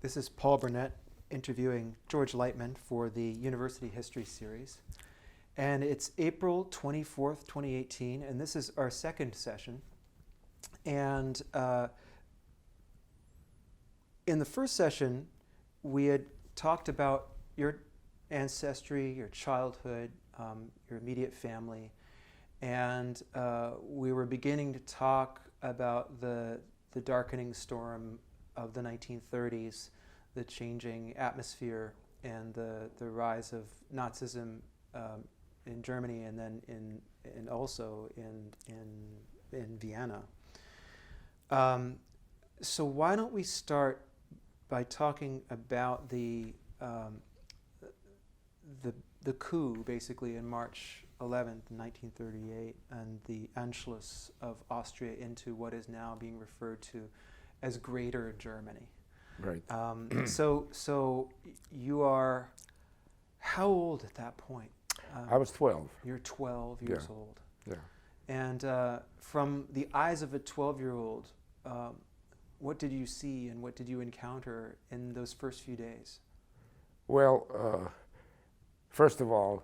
This is Paul Burnett interviewing George Leitmann for the University History Series. And it's April 24th, 2018, and this is our second session. And in the first session, we had talked about your ancestry, your childhood, your immediate family, and we were beginning to talk about the darkening storm of the 1930s, the changing atmosphere, and the rise of Nazism in Germany, and then and also in Vienna. So why don't we start by talking about the coup, basically, in March 11th, 1938, and the Anschluss of Austria into what is now being referred to as Greater Germany. Right. So you are how old at that point? I was 12. You're 12 years old. Yeah. And from the eyes of a 12-year-old, what did you see and what did you encounter in those first few days? Well, first of all,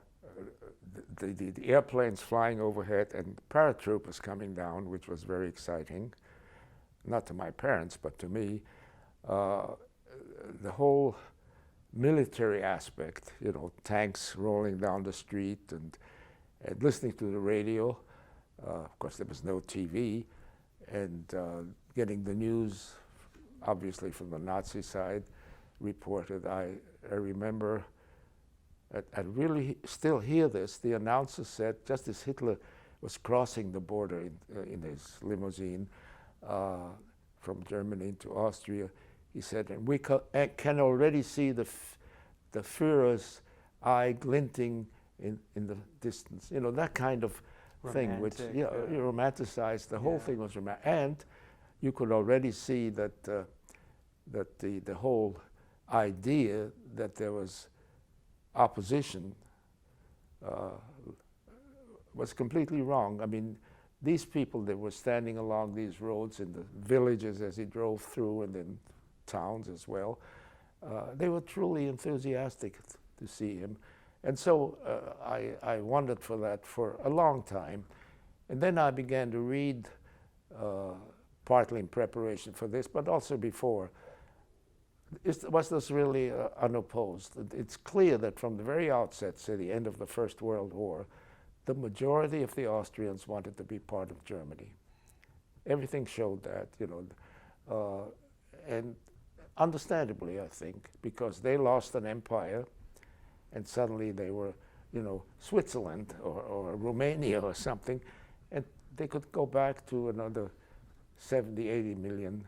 the airplanes flying overhead and paratroopers coming down, which was very exciting, not to my parents, but to me. The whole military aspect, you know, tanks rolling down the street and listening to the radio. Of course, there was no TV, and getting the news, obviously from the Nazi side, reported. I remember, I really still hear this. The announcer said, just as Hitler was crossing the border in his limousine from Germany to Austria, he said, and we can already see the Führer's eye glinting in the distance. You know, that kind of thing, which you romanticized. The whole thing was romantic. And you could already see that the whole idea that there was opposition was completely wrong. I mean, these people that were standing along these roads in the villages as he drove through, and in towns as well, they were truly enthusiastic to see him. And so I wondered for that for a long time. And then I began to read, partly in preparation for this, but also before. Was this really unopposed? It's clear that from the very outset, say the end of the First World War, the majority of the Austrians wanted to be part of Germany. Everything showed that, you know, and understandably, I think, because they lost an empire, and suddenly they were, you know, Switzerland or Romania or something, and they could go back to another 70, 80 million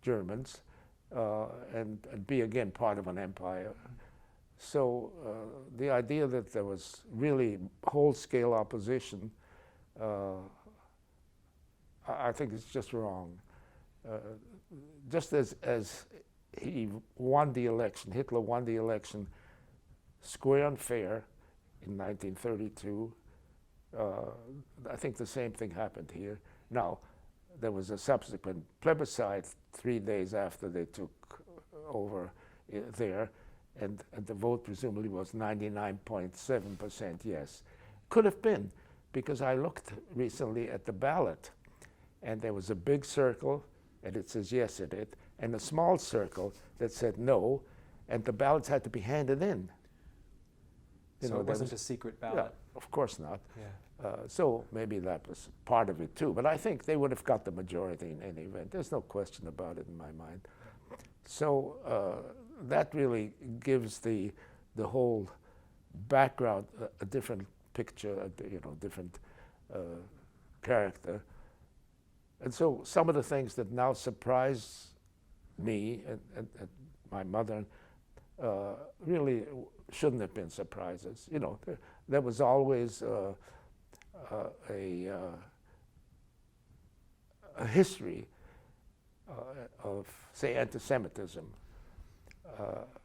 Germans and be again part of an empire. So the idea that there was really whole-scale opposition, I think it's just wrong. Just as he won the election, Hitler won the election square and fair in 1932, I think the same thing happened here. Now, there was a subsequent plebiscite 3 days after they took over there, and the vote presumably was 99.7% yes. Could have been, because I looked recently at the ballot, and there was a big circle, and it says yes in it, and a small circle that said no, and the ballots had to be handed in. So it wasn't a secret ballot? Yeah, of course not. Yeah. So maybe that was part of it too, but I think they would have got the majority in any event. There's no question about it in my mind. So that really gives the whole background a different picture, you know, different character. And so some of the things that now surprise me and my mother really shouldn't have been surprises. You know, there was always a history of, say, anti-Semitism.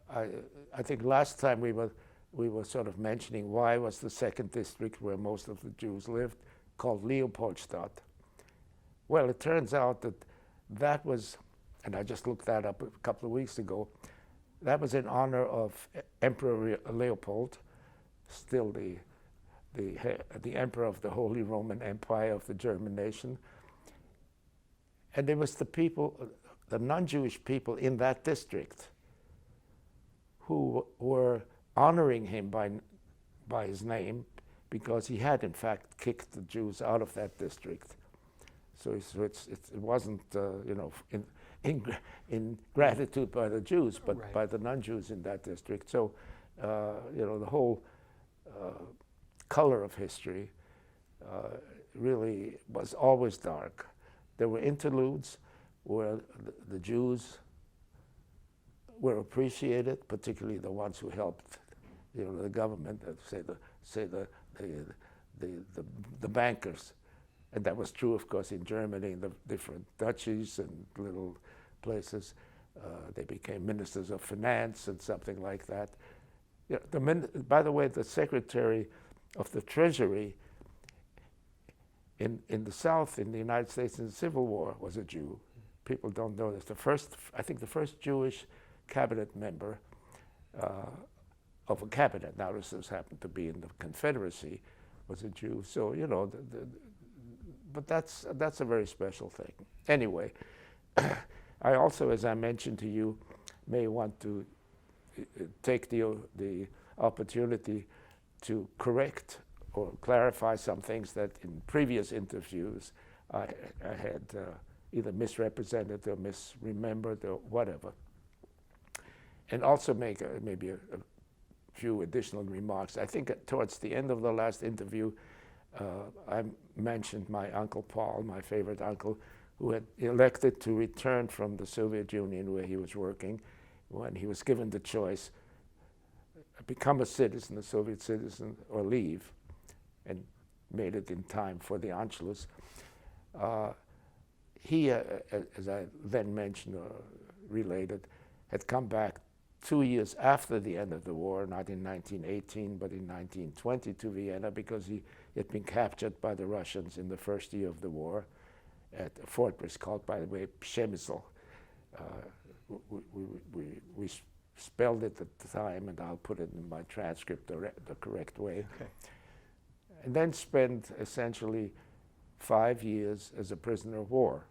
I think last time we were sort of mentioning why was the second district where most of the Jews lived called Leopoldstadt. Well, it turns out that that was and I just looked that up a couple of weeks ago. That was in honor of Emperor Leopold, still the emperor of the Holy Roman Empire of the German nation. And it was the people, the non-Jewish people in that district who were honoring him by his name, because he had in fact kicked the Jews out of that district. So it wasn't in gratitude by the Jews, but right. by the non-Jews in that district. So the whole color of history really was always dark. There were interludes where the Jews were appreciated, particularly the ones who helped, the government, the bankers, and that was true, of course, in Germany, in the different duchies and little places. They became ministers of finance and something like that. By the way, the Secretary of the Treasury in the South, in the United States, in the Civil War, was a Jew. People don't know this. I think the first Jewish cabinet member of a cabinet, now this happened to be in the Confederacy, was a Jew. So, but that's a very special thing. Anyway, I also, as I mentioned to you, may want to take the opportunity to correct or clarify some things that in previous interviews I had either misrepresented or misremembered or whatever. And also make maybe a few additional remarks. I think towards the end of the last interview, I mentioned my Uncle Paul, my favorite uncle, who had elected to return from the Soviet Union where he was working when he was given the choice, become a citizen, a Soviet citizen, or leave, and made it in time for the Anschluss. He, as I then mentioned or related, had come back 2 years after the end of the war, not in 1918, but in 1920 to Vienna, because he had been captured by the Russians in the first year of the war at a fortress called, by the way, Przemysl. We spelled it at the time, and I'll put it in my transcript the correct way. Okay. And then spent essentially 5 years as a prisoner of war.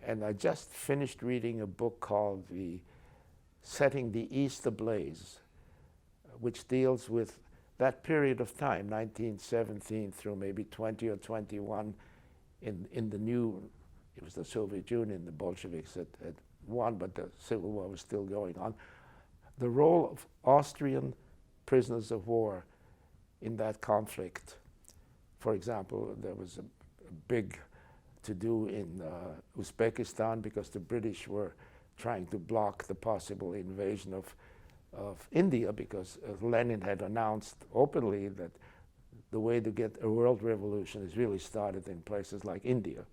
And I just finished reading a book called Setting the East Ablaze, which deals with that period of time, 1917 through maybe 20 or 21, in the new, it was the Soviet Union, the Bolsheviks had won, but the Civil War was still going on. The role of Austrian prisoners of war in that conflict. For example, there was a big to do in Uzbekistan because the British were trying to block the possible invasion of India, because Lenin had announced openly that the way to get a world revolution is really started in places like India.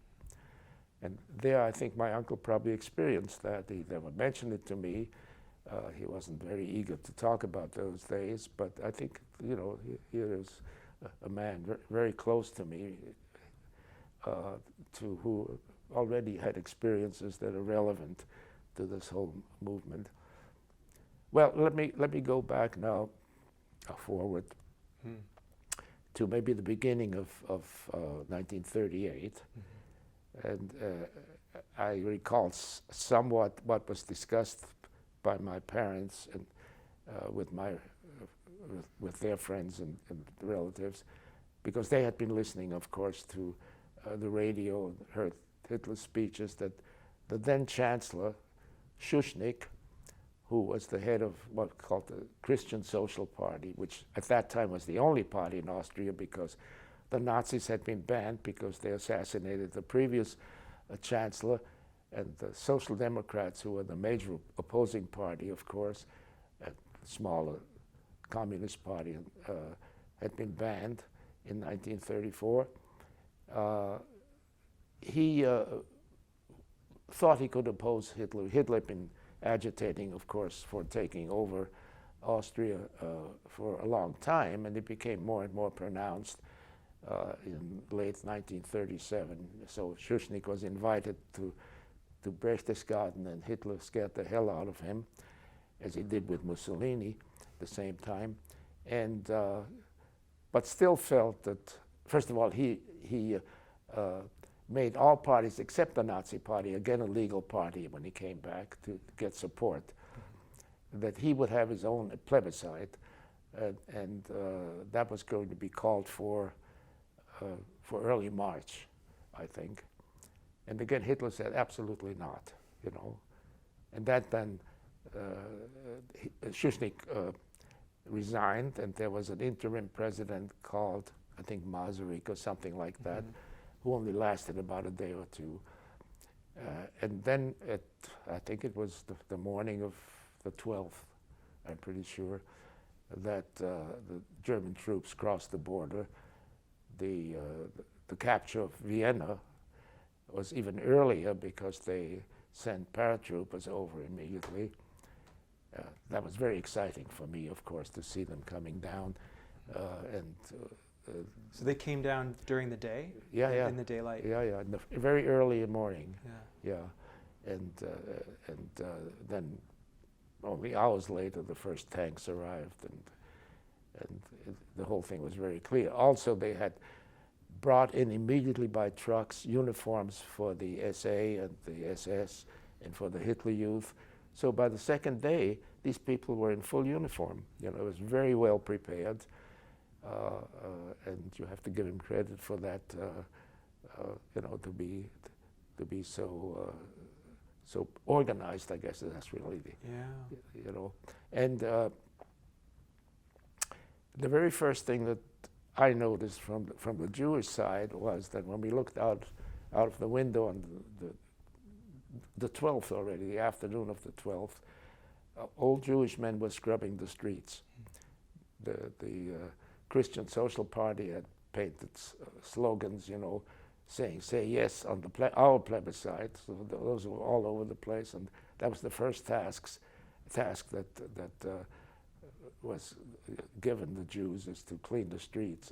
And there I think my uncle probably experienced that. He never mentioned it to me. He wasn't very eager to talk about those days, but I think, here is a man very close to me, who already had experiences that are relevant to this whole movement. Well, let me go back now, forward to maybe the beginning of 1938, and I recall somewhat what was discussed by my parents and with their friends and relatives, because they had been listening, of course, to the radio and heard Hitler's speeches, that the then Chancellor, Schuschnigg, who was the head of what's called the Christian Social Party, which at that time was the only party in Austria because the Nazis had been banned because they assassinated the previous chancellor, and the Social Democrats, who were the major opposing party, of course, a smaller communist party, had been banned in 1934. He thought he could oppose Hitler. Hitler had been agitating, of course, for taking over Austria for a long time, and it became more and more pronounced in late 1937. So Schuschnigg was invited to to Berchtesgaden, and Hitler scared the hell out of him, as he did with Mussolini at the same time. And but still felt that, first of all, he made all parties except the Nazi Party, again a legal party when he came back to get support, that he would have his own plebiscite, and that was going to be called for early March, I think. And again, Hitler said absolutely not, you know. And that then, Schuschnigg resigned, and there was an interim president called, I think, Masaryk or something like that, who only lasted about a day or two. And then, I think it was the morning of the 12th, I'm pretty sure, that the German troops crossed the border. The capture of Vienna was even earlier because they sent paratroopers over immediately. That was very exciting for me, of course, to see them coming down. So they came down during the day? Yeah, yeah. In the daylight? Yeah, yeah, in the very early morning. Yeah. Yeah. And then only hours later, the first tanks arrived, and the whole thing was very clear. Also, they had brought in immediately by trucks uniforms for the SA and the SS and for the Hitler Youth. So by the second day, these people were in full uniform. You know, it was very well prepared, and you have to give him credit for that. You know, to be so so organized. I guess that's really the you know. And the very first thing that I noticed from the Jewish side was that when we looked out of the window on the 12th already, the afternoon of the 12th, old Jewish men were scrubbing the streets. The Christian Social Party had painted slogans, you know, saying "Say yes" on our plebiscite. So those were all over the place, and that was the first task that was given the Jews, is to clean the streets.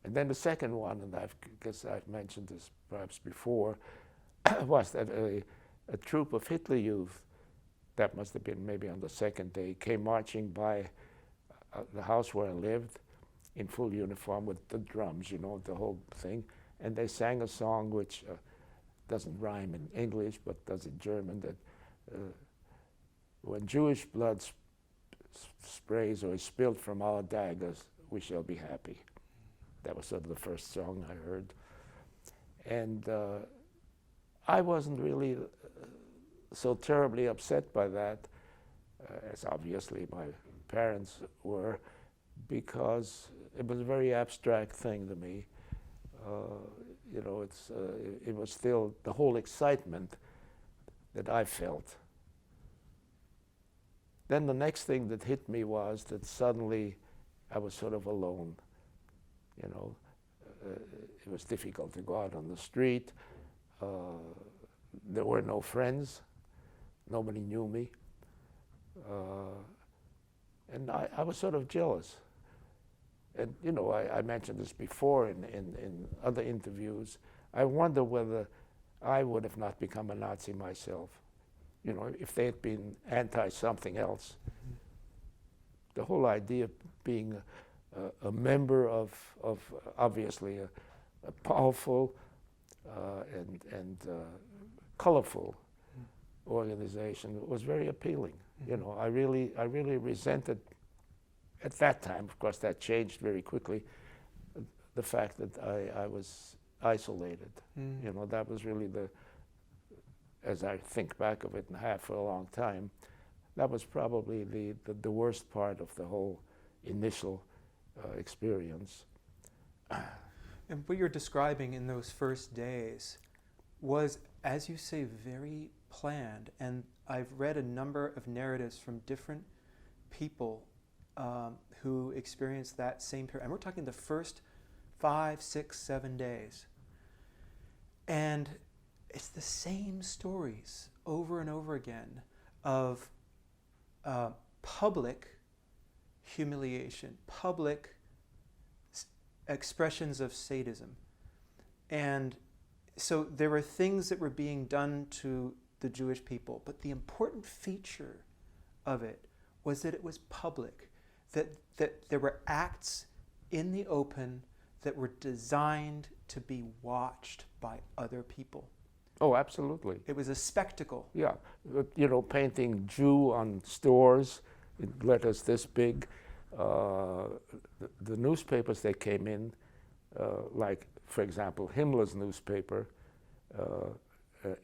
And then the second one, and I guess I've mentioned this perhaps before, was that a troop of Hitler Youth, that must have been maybe on the second day, came marching by the house where I lived in full uniform with the drums, you know, the whole thing. And they sang a song which doesn't rhyme in English, but does in German, that when Jewish blood sprays or is spilled from our daggers, we shall be happy. That was sort of the first song I heard. And I wasn't really so terribly upset by that, as obviously my parents were, because it was a very abstract thing to me. You know, it was still the whole excitement that I felt. Then the next thing that hit me was that suddenly I was sort of alone. You know, it was difficult to go out on the street. There were no friends. Nobody knew me. And I was sort of jealous. And, you know, I mentioned this before in other interviews. I wonder whether I would have not become a Nazi myself. You know, if they had been anti-something else. The whole idea of being a member of obviously a powerful and colorful organization was very appealing. You know, I really resented, at that time, of course that changed very quickly, the fact that I was isolated. You know, that was really as I think back of it and have for a long time, that was probably the worst part of the whole initial experience. And what you're describing in those first days was, as you say, very planned. And I've read a number of narratives from different people who experienced that same period. And we're talking the first 5, 6, 7 days. And it's the same stories over and over again of public humiliation, public expressions of sadism. And So there were things that were being done to the Jewish people, but the important feature of it was that it was public, that there were acts in the open that were designed to be watched by other people. Oh, absolutely. It was a spectacle. Yeah, painting Jew on stores in letters this big. The newspapers that came in, like, for example, Himmler's newspaper,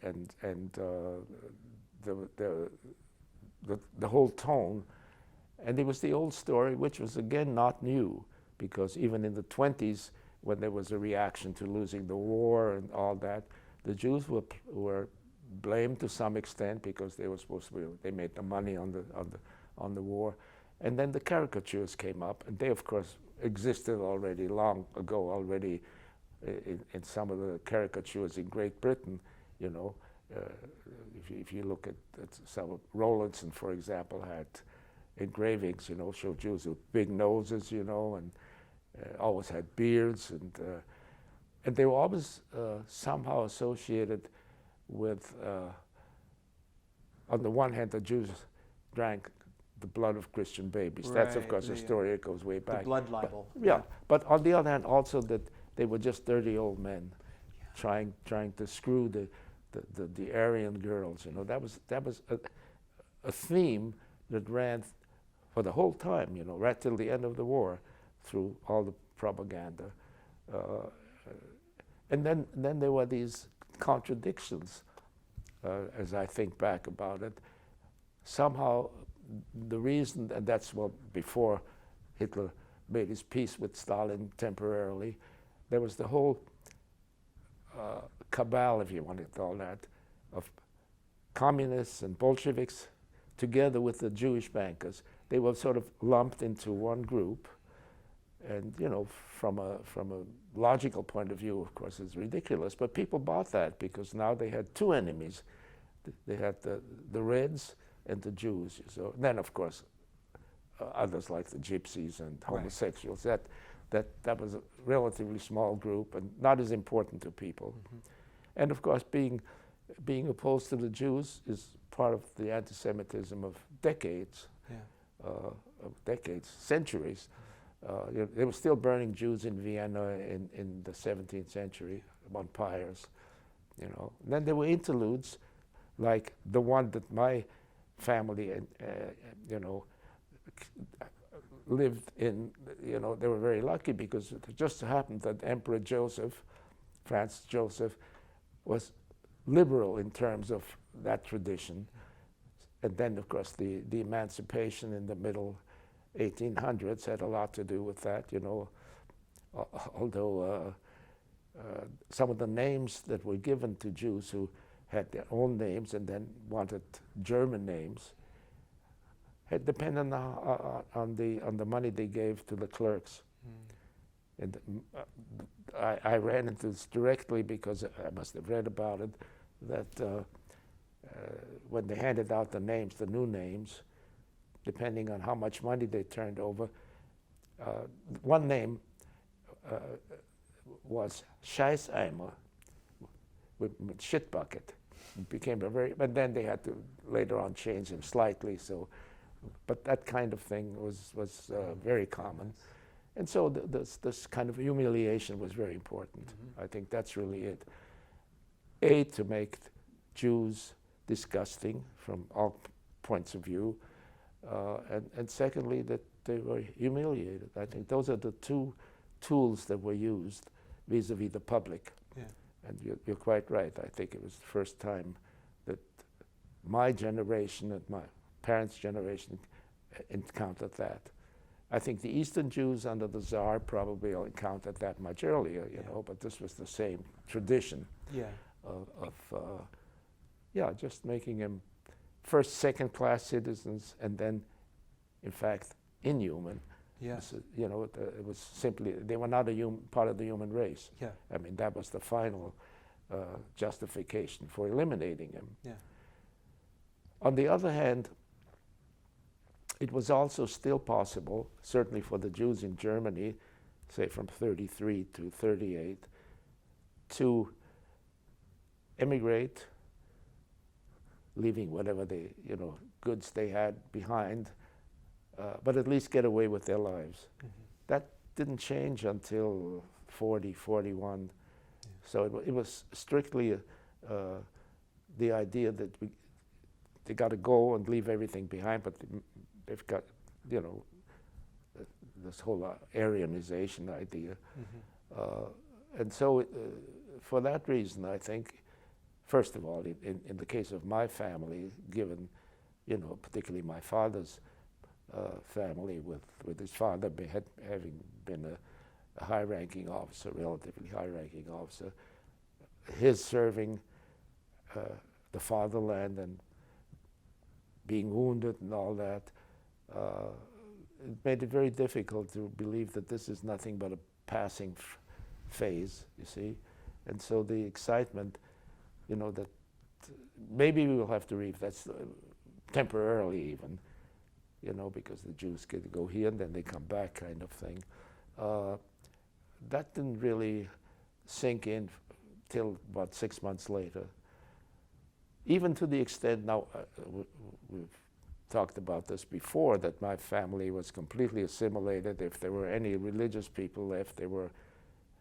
and the whole tone. And it was the old story, which was again not new, because even in the 20s, when there was a reaction to losing the war and all that, the Jews were blamed to some extent because they were supposed to be, they made the money on the war. And then the caricatures came up, and they of course existed already long ago already in some of the caricatures in Great Britain, if you look at some of Rowlandson, for example, had engravings, show Jews with big noses, and always had beards, and they were always somehow associated with, on the one hand, the Jews drank the blood of Christian babies. Right. That's, of course, a story that goes way back. The blood libel. But on the other hand, also that they were just dirty old men trying to screw the Aryan girls. That was a theme that ran for the whole time, right till the end of the war, through all the propaganda. And then there were these contradictions, as I think back about it. Somehow the reason, and that's what before Hitler made his peace with Stalin temporarily, there was the whole cabal, if you want to call that, of communists and Bolsheviks together with the Jewish bankers. They were sort of lumped into one group. And from a logical point of view, of course, it's ridiculous. But people bought that because now they had two enemies. They had the Reds and the Jews. So then, of course, others like the Gypsies and homosexuals. Right. That was a relatively small group and not as important to people. Mm-hmm. And of course, being opposed to the Jews is part of the anti-Semitism of decades, centuries. They were still burning Jews in Vienna in the 17th century on pyres, Then there were interludes, like the one that my family, lived in. They were very lucky because it just happened that Emperor Joseph, Francis Joseph, was liberal in terms of that tradition. And then, of course, the emancipation in the middle 1800s had a lot to do with that, although some of the names that were given to Jews who had their own names and then wanted German names had depended on the money they gave to the clerks. Mm. And I ran into this directly because I must have read about it, that when they handed out the names, the new names, depending on how much money they turned over. One name was Scheißeimer, with shit bucket. It became but then they had to later on change him slightly. So, but that kind of thing was very common, and so this kind of humiliation was very important. Mm-hmm. I think that's really it. To make Jews disgusting from all points of view. And secondly, that they were humiliated. I think those are the two tools that were used vis-a-vis the public. Yeah. And you're quite right. I think it was the first time that my generation and my parents' generation encountered that. I think the Eastern Jews under the Tsar probably encountered that much earlier, but this was the same tradition of just making them first, second-class citizens, and then, in fact, inhuman. Yeah. It was simply, they were not part of the human race. Yeah. I mean, that was the final justification for eliminating them. Yeah. On the other hand, it was also still possible, certainly for the Jews in Germany, say from 33 to 38, to emigrate, leaving whatever goods they had behind, but at least get away with their lives. That didn't change until 40, 41. So it was strictly the idea that they got to go and leave everything behind, but they've got, this whole Aryanization idea. And so for that reason, I think, first of all, in the case of my family, given, particularly my father's family with his father having been a high-ranking officer, relatively high-ranking officer, his serving the fatherland and being wounded and all that, it made it very difficult to believe that this is nothing but a passing phase, you see. And so the excitement, that maybe we will have to leave, that's temporarily even, because the Jews get to go here and then they come back kind of thing. That didn't really sink in till about 6 months later. Even to the extent, now we've talked about this before, that my family was completely assimilated. If there were any religious people left, they were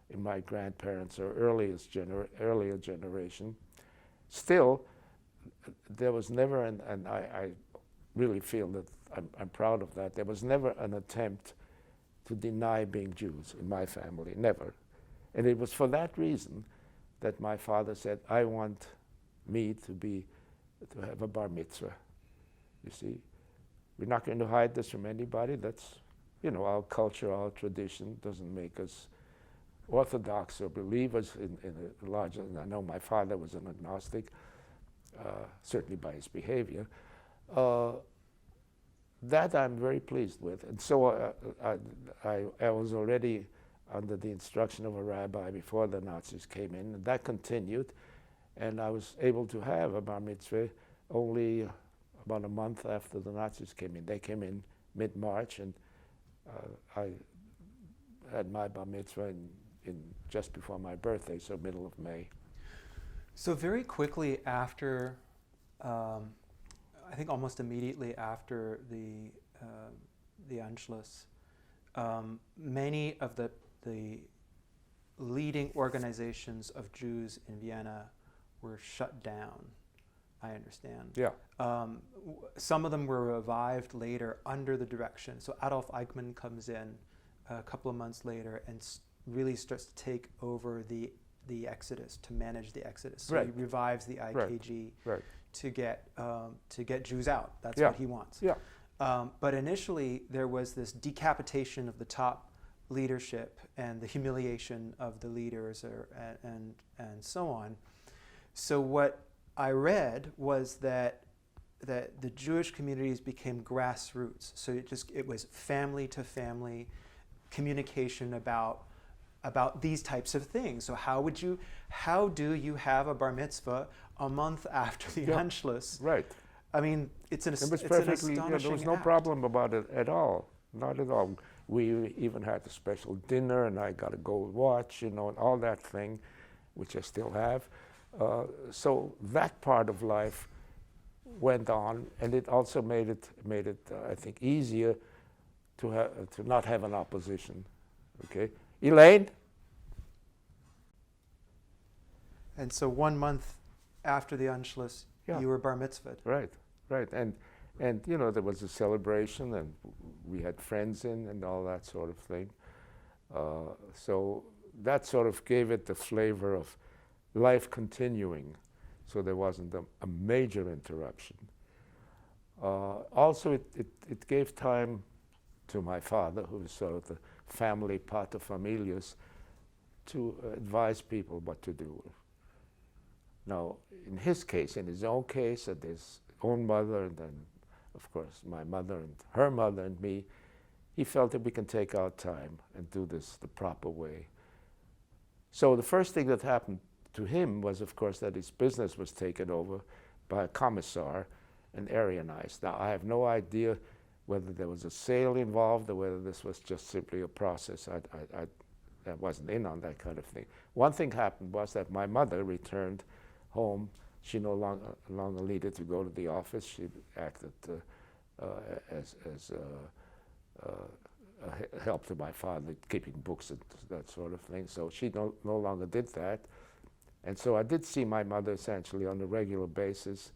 in my grandparents' or earlier generation. Still, there was never, and I really feel that I'm proud of that, there was never an attempt to deny being Jews in my family, never. And it was for that reason that my father said, I want me to have a bar mitzvah. You see, we're not going to hide this from anybody. That's, our culture, our tradition doesn't make us orthodox or believers in a larger. I know my father was an agnostic, certainly by his behavior. That I'm very pleased with, and so I was already under the instruction of a rabbi before the Nazis came in, and that continued, and I was able to have a bar mitzvah only about a month after the Nazis came in. They came in mid-March, and I had my bar mitzvah in just before my birthday, so middle of May. So very quickly after, I think almost immediately after the Anschluss, many of the leading organizations of Jews in Vienna were shut down, I understand. Yeah. Some of them were revived later under the direction. So Adolf Eichmann comes in a couple of months later and really starts to take over the exodus, to manage the exodus. So he revives the IKG to get Jews out. That's what he wants. Yeah. But initially there was this decapitation of the top leadership and the humiliation of the leaders, and so on. So what I read was that the Jewish communities became grassroots. So it was family to family communication about these types of things. So how do you have a bar mitzvah a month after the Anschluss? Right. I mean, it's an perfectly, astonishing there was no problem about it at all. Not at all. We even had a special dinner, and I got a gold watch, and all that thing, which I still have. So that part of life went on, and it also made it I think, easier to not have an opposition. Okay, Elaine. And so 1 month after the Anschluss, you were bar mitzvahed. Right, and there was a celebration, and we had friends in, and all that sort of thing. So that sort of gave it the flavor of life continuing, so there wasn't a major interruption. Also, it gave time to my father, who was sort of the family paterfamilias, to advise people what to do. Now, in his case, in his own case, and his own mother, and then, of course, my mother and her mother and me, he felt that we can take our time and do this the proper way. So the first thing that happened to him was, of course, that his business was taken over by a commissar and Aryanized. Now, I have no idea whether there was a sale involved or whether this was just simply a process. I wasn't in on that kind of thing. One thing happened was that my mother returned home. She no longer needed to go to the office. She acted as a help to my father, keeping books and that sort of thing. So she no longer did that. And so I did see my mother essentially on a regular basis.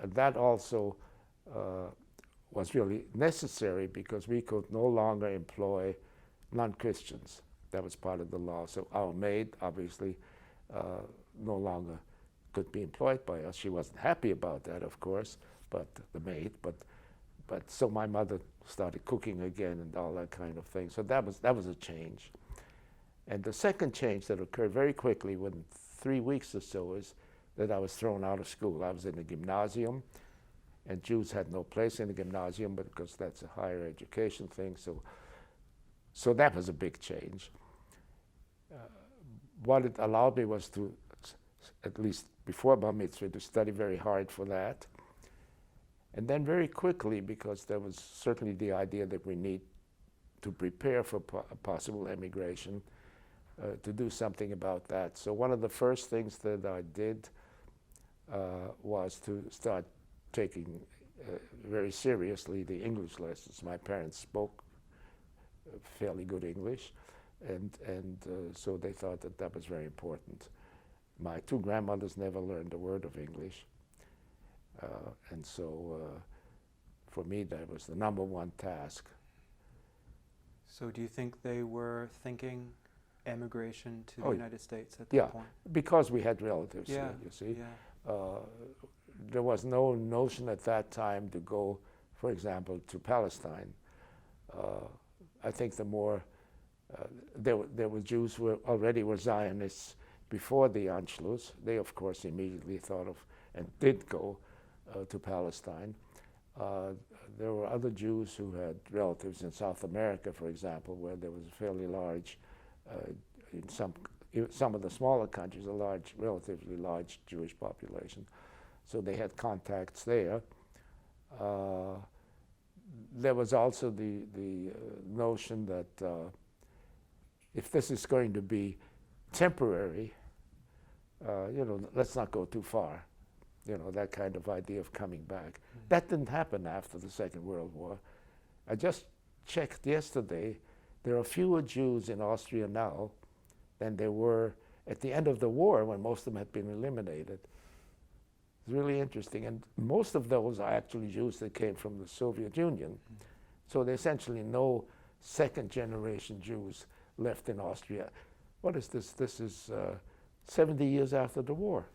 And that also was really necessary because we could no longer employ non-Christians. That was part of the law. So our maid, obviously, no longer could be employed by us. She wasn't happy about that, of course, but the maid. But so my mother started cooking again and all that kind of thing. So that was a change. And the second change that occurred very quickly, within 3 weeks or so, is that I was thrown out of school. I was in the gymnasium, and Jews had no place in the gymnasium, but because that's a higher education thing. So that was a big change. What it allowed me was to, at least before Bar Mitzvah, to study very hard for that. And then very quickly, because there was certainly the idea that we need to prepare for possible emigration, to do something about that. So one of the first things that I did was to start taking very seriously the English lessons. My parents spoke fairly good English, and so they thought that that was very important. My two grandmothers never learned a word of English, and so for me that was the number one task. So do you think they were thinking emigration to the United States at that Yeah, point? because we had relatives Yeah, here, you see. yeah. There was no notion at that time to go, for example, to Palestine. I think the more, there were Jews who already were Zionists before the Anschluss. They, of course, immediately thought of and did go to Palestine. There were other Jews who had relatives in South America, for example, where there was a fairly large, in some of the smaller countries, a relatively large Jewish population. So they had contacts there. There was also the notion that if this is going to be temporary, let's not go too far. That kind of idea of coming back. Mm-hmm. That didn't happen after the Second World War. I just checked yesterday. There are fewer Jews in Austria now than there were at the end of the war, when most of them had been eliminated. It's really interesting. And most of those are actually Jews that came from the Soviet Union. Mm-hmm. So there's essentially no second-generation Jews left in Austria. What is this? This is 70 years after the war.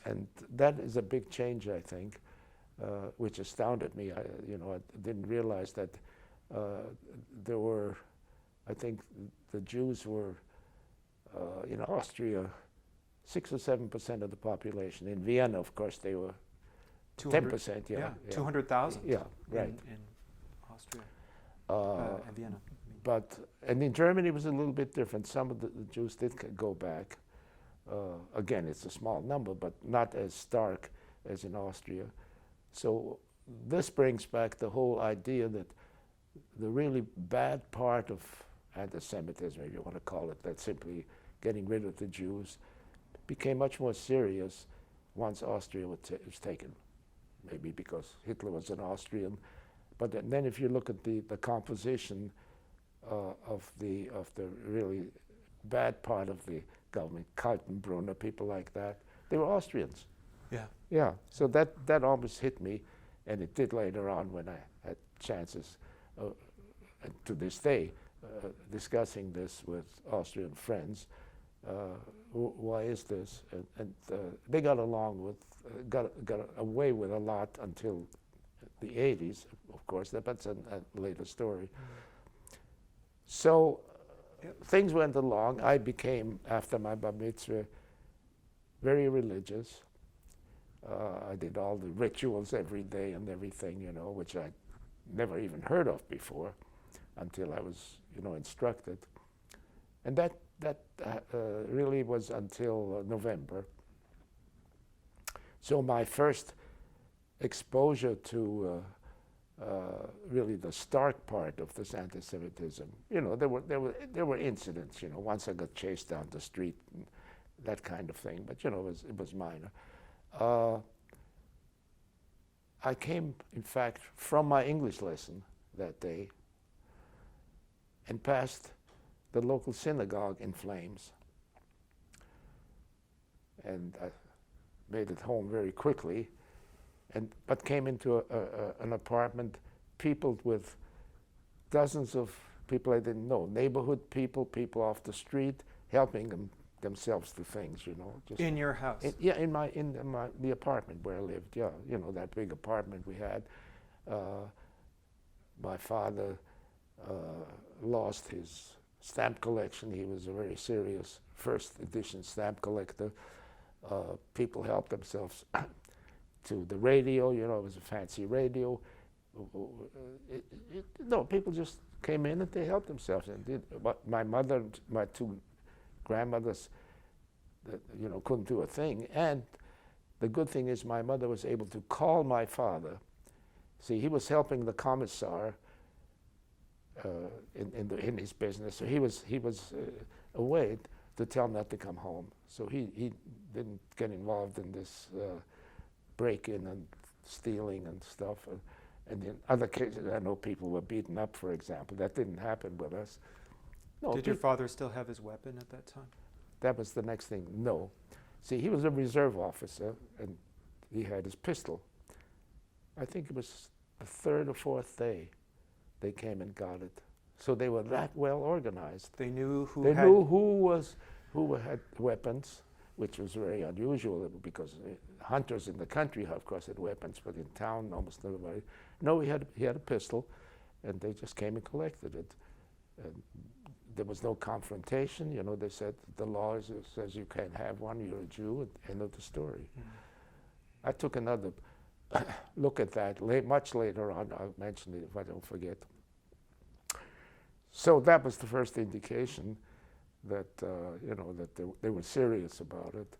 And that is a big change, I think, which astounded me. I didn't realize that there were, I think the Jews were in Austria 6 or 7% of the population. In Vienna, of course, they were 10%. Yeah, 200,000. Yeah, right. In Austria and Vienna. And in Germany it was a little bit different. Some of the Jews did go back. Again, it's a small number, but not as stark as in Austria. So this brings back the whole idea that the really bad part of anti-Semitism, if you want to call it that, simply getting rid of the Jews, became much more serious once Austria was taken. Maybe because Hitler was an Austrian. But then if you look at the composition of the really bad part of the government, Kaltenbrunner, people like that, they were Austrians. Yeah. Yeah, so that almost hit me, and it did later on when I had chances, to this day, discussing this with Austrian friends. Why is this? And they got along with, got away with a lot until the 80s, of course. That's a later story. Mm. So things went along. I became, after my bar mitzvah, very religious. I did all the rituals every day and everything, which I never even heard of before until I was, instructed. And that really was until November. So my first exposure to really the stark part of this anti-Semitism, there were incidents. Once I got chased down the street that kind of thing. But you know, it was minor. I came, in fact, from my English lesson that day and passed the local synagogue in flames. And I made it home very quickly, but came into an apartment peopled with dozens of people I didn't know, neighborhood people, people off the street, helping themselves to things, you know. Just in your house? in the apartment where I lived, yeah, you know, that big apartment we had. My father lost his stamp collection. He was a very serious first edition stamp collector. People helped themselves to the radio, you know, it was a fancy radio. No, people just came in and they helped themselves and did. But my mother, my two grandmothers, you know, couldn't do a thing. And the good thing is my mother was able to call my father. See, he was helping the commissar in his business, so he was away to tell him not to come home. So he didn't get involved in this break-in and stealing and stuff. And in other cases, I know people were beaten up, for example. That didn't happen with us. No, Did your father still have his weapon at that time? That was the next thing. No. See, he was a reserve officer, and he had his pistol. I think it was the third or fourth day they came and got it. So they were that well organized. They knew who They had... knew who had weapons, which was very unusual because hunters in the country, of course, had weapons, but in town, almost nobody. No, he had a pistol, and they just came and collected it. And there was no confrontation. You know, they said the law says you can't have one. You're a Jew. And end of the story. I took another look at that much later on. I'll mention it if I don't forget. So that was the first indication that you know, that they were serious about it.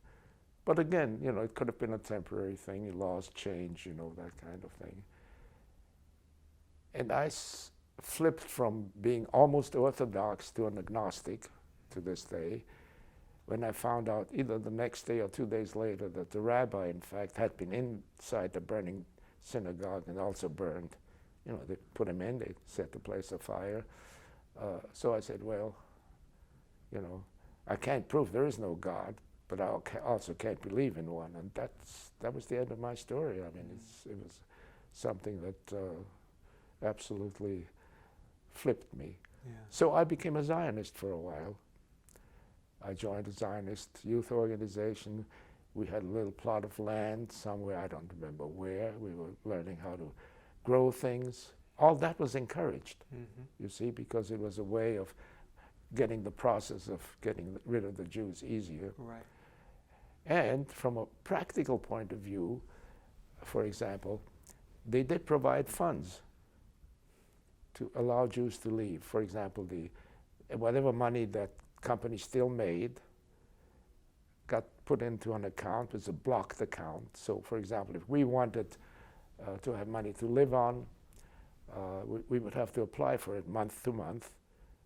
But again, you know, it could have been a temporary thing. Laws change, you know, that kind of thing. And I flipped from being almost orthodox to an agnostic to this day, when I found out either the next day or 2 days later that the rabbi, in fact, had been inside the burning synagogue and also burned. You know, they put him in, they set the place afire. So I said, well, you know, I can't prove there is no God, but I also can't believe in one. And that was the end of my story. I mean, it was something that absolutely flipped me. Yeah. So I became a Zionist for a while. I joined a Zionist youth organization. We had a little plot of land somewhere, I don't remember where. We were learning how to grow things. All that was encouraged, you see, because it was a way of getting the process of getting rid of the Jews easier. Right. And from a practical point of view, for example, they did provide funds to allow Jews to leave. For example, whatever money that company still made got put into an account. It was a blocked account. So, for example, if we wanted to have money to live on, we would have to apply for it month to month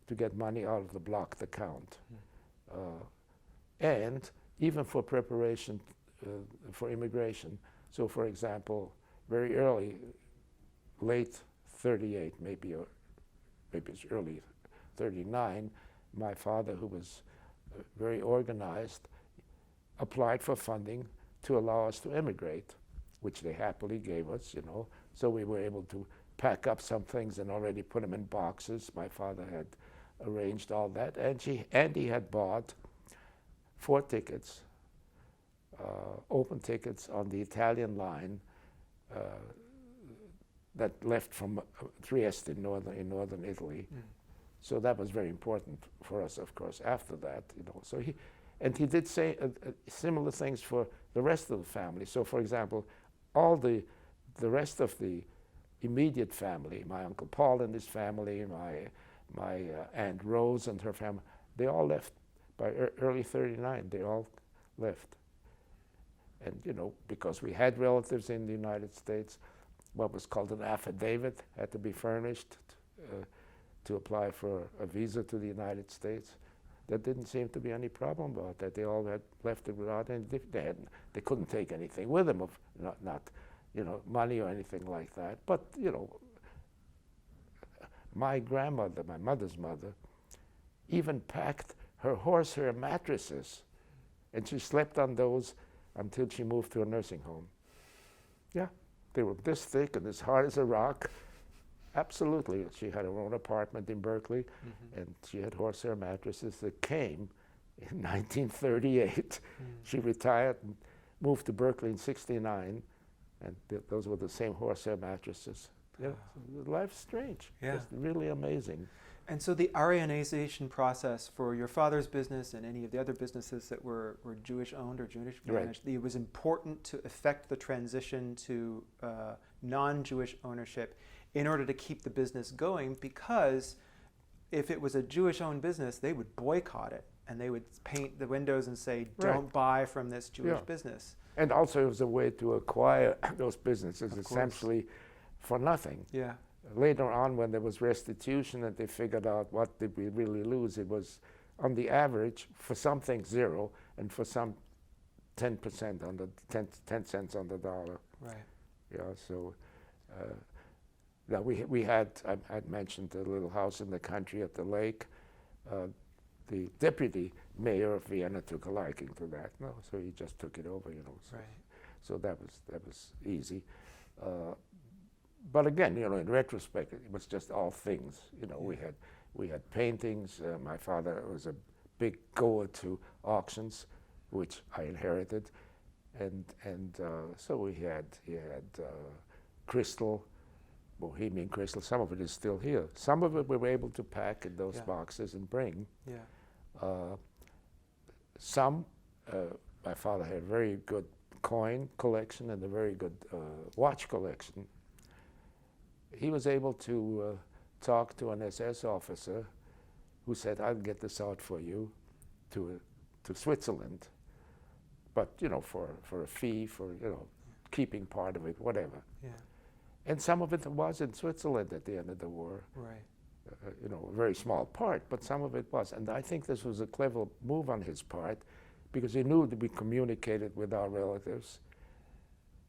to get money out of the blocked account. And even for preparation for immigration. So, for example, very early, late 38, maybe it's early 39, my father, who was very organized, applied for funding to allow us to emigrate, which they happily gave us, you know. So we were able to pack up some things and already put them in boxes. My father had arranged all that, and he had bought 4 tickets, open tickets on the Italian line that left from Trieste in northern Italy. So that was very important for us, of course, after that, you know. So he did say similar things for the rest of the family. So, for example, all the rest of the immediate family, my Uncle Paul and his family, my Aunt Rose and her family, they all left by early 39. They all left. And, you know, because we had relatives in the United States, what was called an affidavit had to be furnished to apply for a visa to the United States. there didn't seem to be any problem about that. They all had left it without any, they couldn't take anything with them, of not money or anything like that. But, my grandmother, my mother's mother, even packed her horsehair mattresses, and she slept on those until she moved to a nursing home. Yeah, they were this thick and as hard as a rock. Absolutely. She had her own apartment in Berkeley, and she had horsehair mattresses that came in 1938. She retired and moved to Berkeley in '69, and those were the same horsehair mattresses. Yeah, life's strange. Yeah. It's really amazing. And so the Aryanization process for your father's business and any of the other businesses that were Jewish owned or Jewish managed, it was important to effect the transition to non-Jewish ownership in order to keep the business going, because if it was a Jewish owned business, they would boycott it and they would paint the windows and say, don't buy from this Jewish business. And also it was a way to acquire those businesses essentially for nothing. Yeah. Later on, when there was restitution and they figured out what did we really lose, it was on the average for some things 0 and for some 10% on the 10 cents on the dollar. Right. Yeah. So now we had, I'd mentioned the little house in the country at the lake. The deputy mayor of Vienna took a liking to that. No, so he just took it over. So, right. So that was easy. But again, in retrospect, it was just all things. We had paintings. My father was a big goer to auctions, which I inherited, and so he had crystal, Bohemian crystal. Some of it is still here. Some of it we were able to pack in those boxes and bring. Yeah. Some, my father had a very good coin collection and a very good watch collection. He was able to talk to an SS officer who said, I'll get this out for you to Switzerland, but for a fee, for keeping part of it, whatever. Yeah. And some of it was in Switzerland at the end of the war. Right. A very small part, but some of it was. And I think this was a clever move on his part, because he knew that we communicated with our relatives,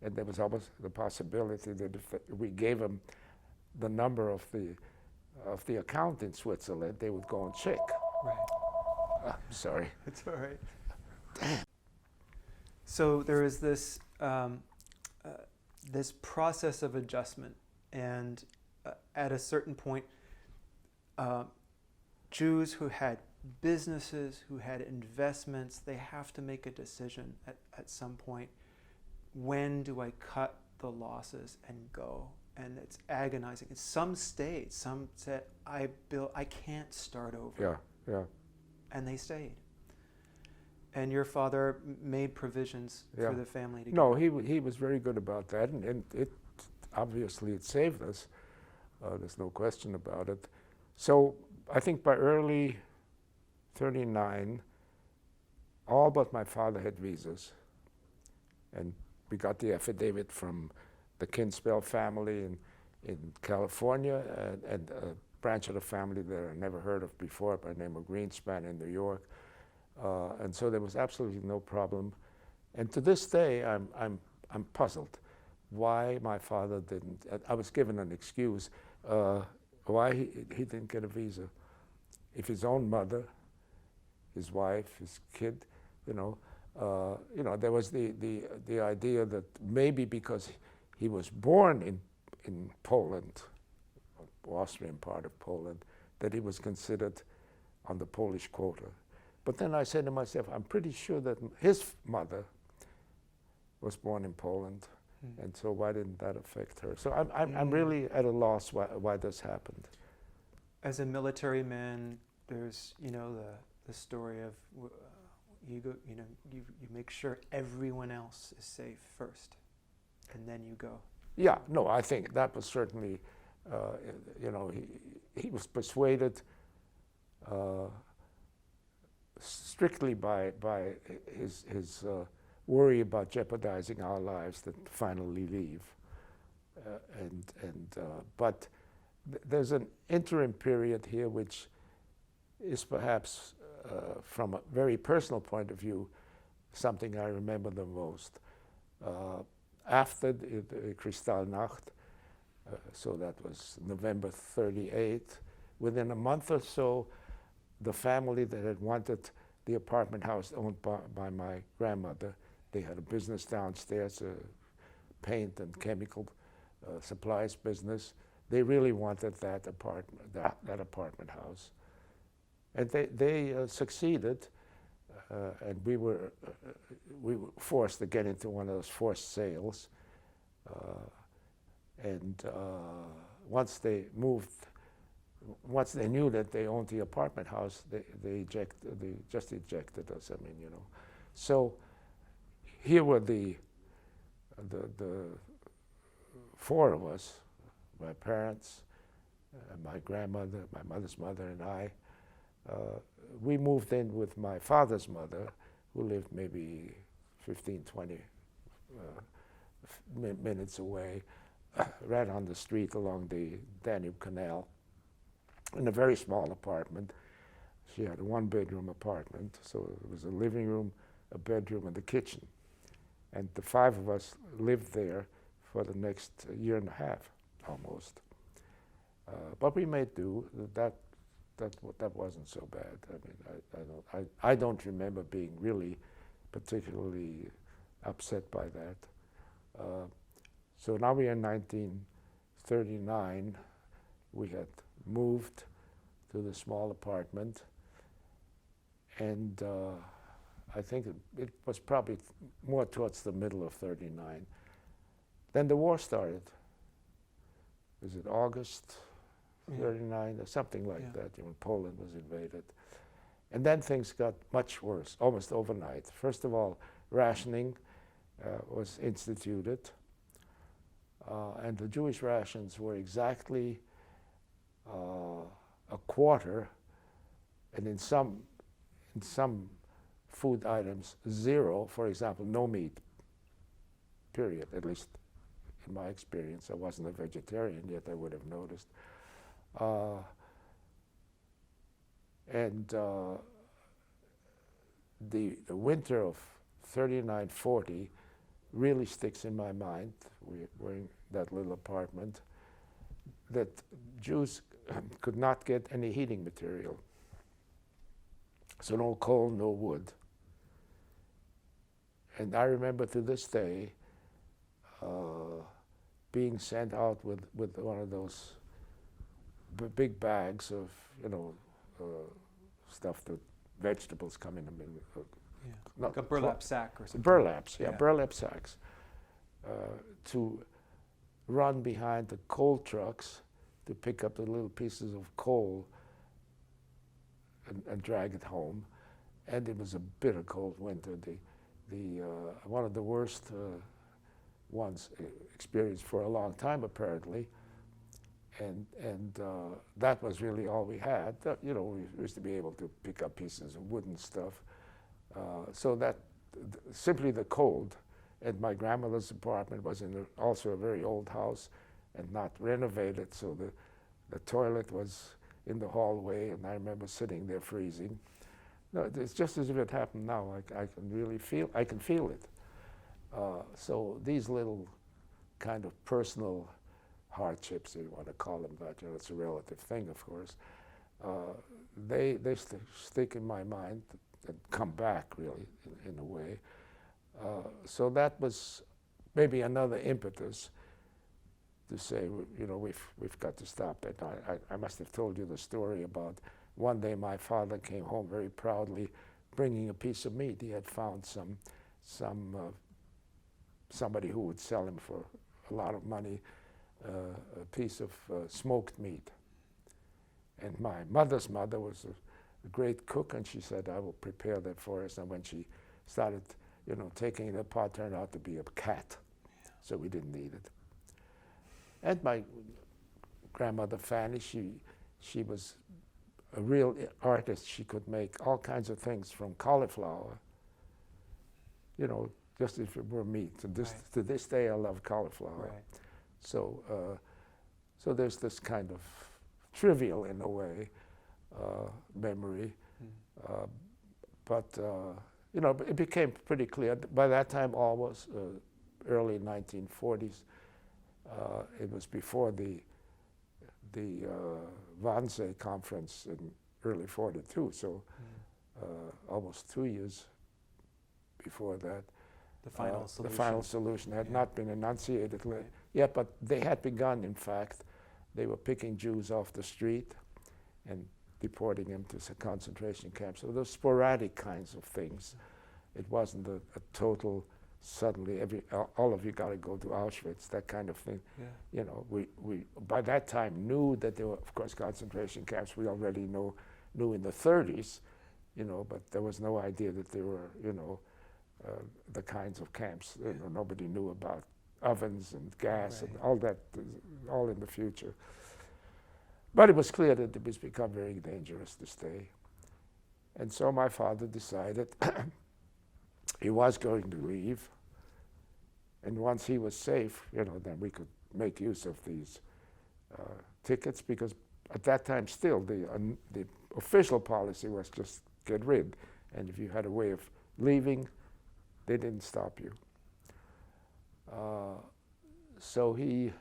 and there was almost the possibility that if we gave him the number of the account in Switzerland, they would go and check. Right. Sorry. It's all right. So there is this this process of adjustment, and at a certain point, Jews who had businesses, who had investments, they have to make a decision at some point. When do I cut the losses and go? And it's agonizing. And some stayed. Some said, I can't start over. Yeah. And they stayed. And your father made provisions for the family to go. No, he was very good about that, and it obviously it saved us. There's no question about it. So I think by early '39, all but my father had visas, and we got the affidavit from the Kinspel family in California, and a branch of the family that I never heard of before by the name of Greenspan in New York. And so there was absolutely no problem. And to this day, I'm puzzled why my father didn't. I was given an excuse why he didn't get a visa. If his own mother, his wife, his kid, there was the idea that maybe because he was born in Poland, Austrian part of Poland, that he was considered on the Polish quota. But then I said to myself, I'm pretty sure that his mother was born in Poland, and so why didn't that affect her? So I'm really at a loss why this happened. As a military man, there's the story of you make sure everyone else is safe first, and then you go. Yeah, no, I think that was certainly, he was persuaded strictly by his worry about jeopardizing our lives that finally leave, but there's an interim period here which is perhaps from a very personal point of view, something I remember the most. After the Kristallnacht, so that was November 38, within a month or so, the family that had wanted the apartment house owned by my grandmother, they had a business downstairs, a paint and chemical supplies business. They really wanted that apartment house. And they succeeded, and we were forced to get into one of those forced sales. Once they knew that they owned the apartment house, they just ejected us. I mean, you know. So here were the four of us, my parents, my grandmother, my mother's mother, and I. We moved in with my father's mother, who lived maybe 15, 20 minutes away, right on the street along the Danube Canal, in a very small apartment. She had a one-bedroom apartment, so it was a living room, a bedroom, and a kitchen. And the five of us lived there for the next year and a half, almost. But we made do. That wasn't so bad. I mean, I don't remember being really particularly upset by that. So now we are in 1939. We had moved to the small apartment, and I think it was probably more towards the middle of 39. Then the war started. Was it August 39 or something like that, when Poland was invaded? And then things got much worse, almost overnight. First of all, rationing was instituted, and the Jewish rations were exactly a quarter, and in some food items, zero. For example, no meat, period. At least in my experience, I wasn't a vegetarian yet, I would have noticed. The winter of 39-40 really sticks in my mind. We were in that little apartment, that Jews could not get any heating material. So no coal, no wood. And I remember to this day being sent out with one of those big bags of, you know, stuff that vegetables come in. Like a burlap sack or something. Burlaps, burlap sacks. To run behind the coal trucks to pick up the little pieces of coal and drag it home. And it was a bitter cold winter. One of the worst ones experienced for a long time, apparently. And that was really all we had. You know, we used to be able to pick up pieces of wood and stuff. So that simply the cold. And my grandmother's apartment was in also a very old house and not renovated, so the toilet was in the hallway, and I remember sitting there freezing. No, it's just as if it happened now. I can really feel it. So these little kind of personal hardships, if you want to call them that, you know, it's a relative thing, of course, they stick in my mind and come back, really, in a way. So that was maybe another impetus to say, you know, we've got to stop it. I must have told you the story about one day my father came home very proudly bringing a piece of meat. He had found somebody who would sell him for a lot of money a piece of smoked meat. And my mother's mother was a great cook, and she said, I will prepare that for us. And when she started, you know, taking it apart, turned out to be a cat, so we didn't eat it. And my grandmother Fanny, she was a real artist. She could make all kinds of things from cauliflower, you know, just if it were meat. And to this day, I love cauliflower. Right. So, so there's this kind of trivial, in a way, memory. But you know, it became pretty clear. By that time, all was early 1940s. It was before the Wannsee conference in early 42, so almost 2 years before that. The final solution. The final solution had not been enunciated Right. yet, but they had begun, in fact. They were picking Jews off the street and deporting them to concentration camps. So those sporadic kinds of things. It wasn't a total, suddenly all of you got to go to Auschwitz, that kind of thing. Yeah. You know, we by that time knew that there were, of course, concentration camps. We already knew in the 30s, you know, but there was no idea that there were, you know, the kinds of camps. You know, nobody knew about ovens and gas and all that, all in the future. But it was clear that it was become very dangerous to stay. And so my father decided he was going to leave. And once he was safe, you know, then we could make use of these tickets, because at that time still the official policy was just get rid. And if you had a way of leaving, they didn't stop you. So he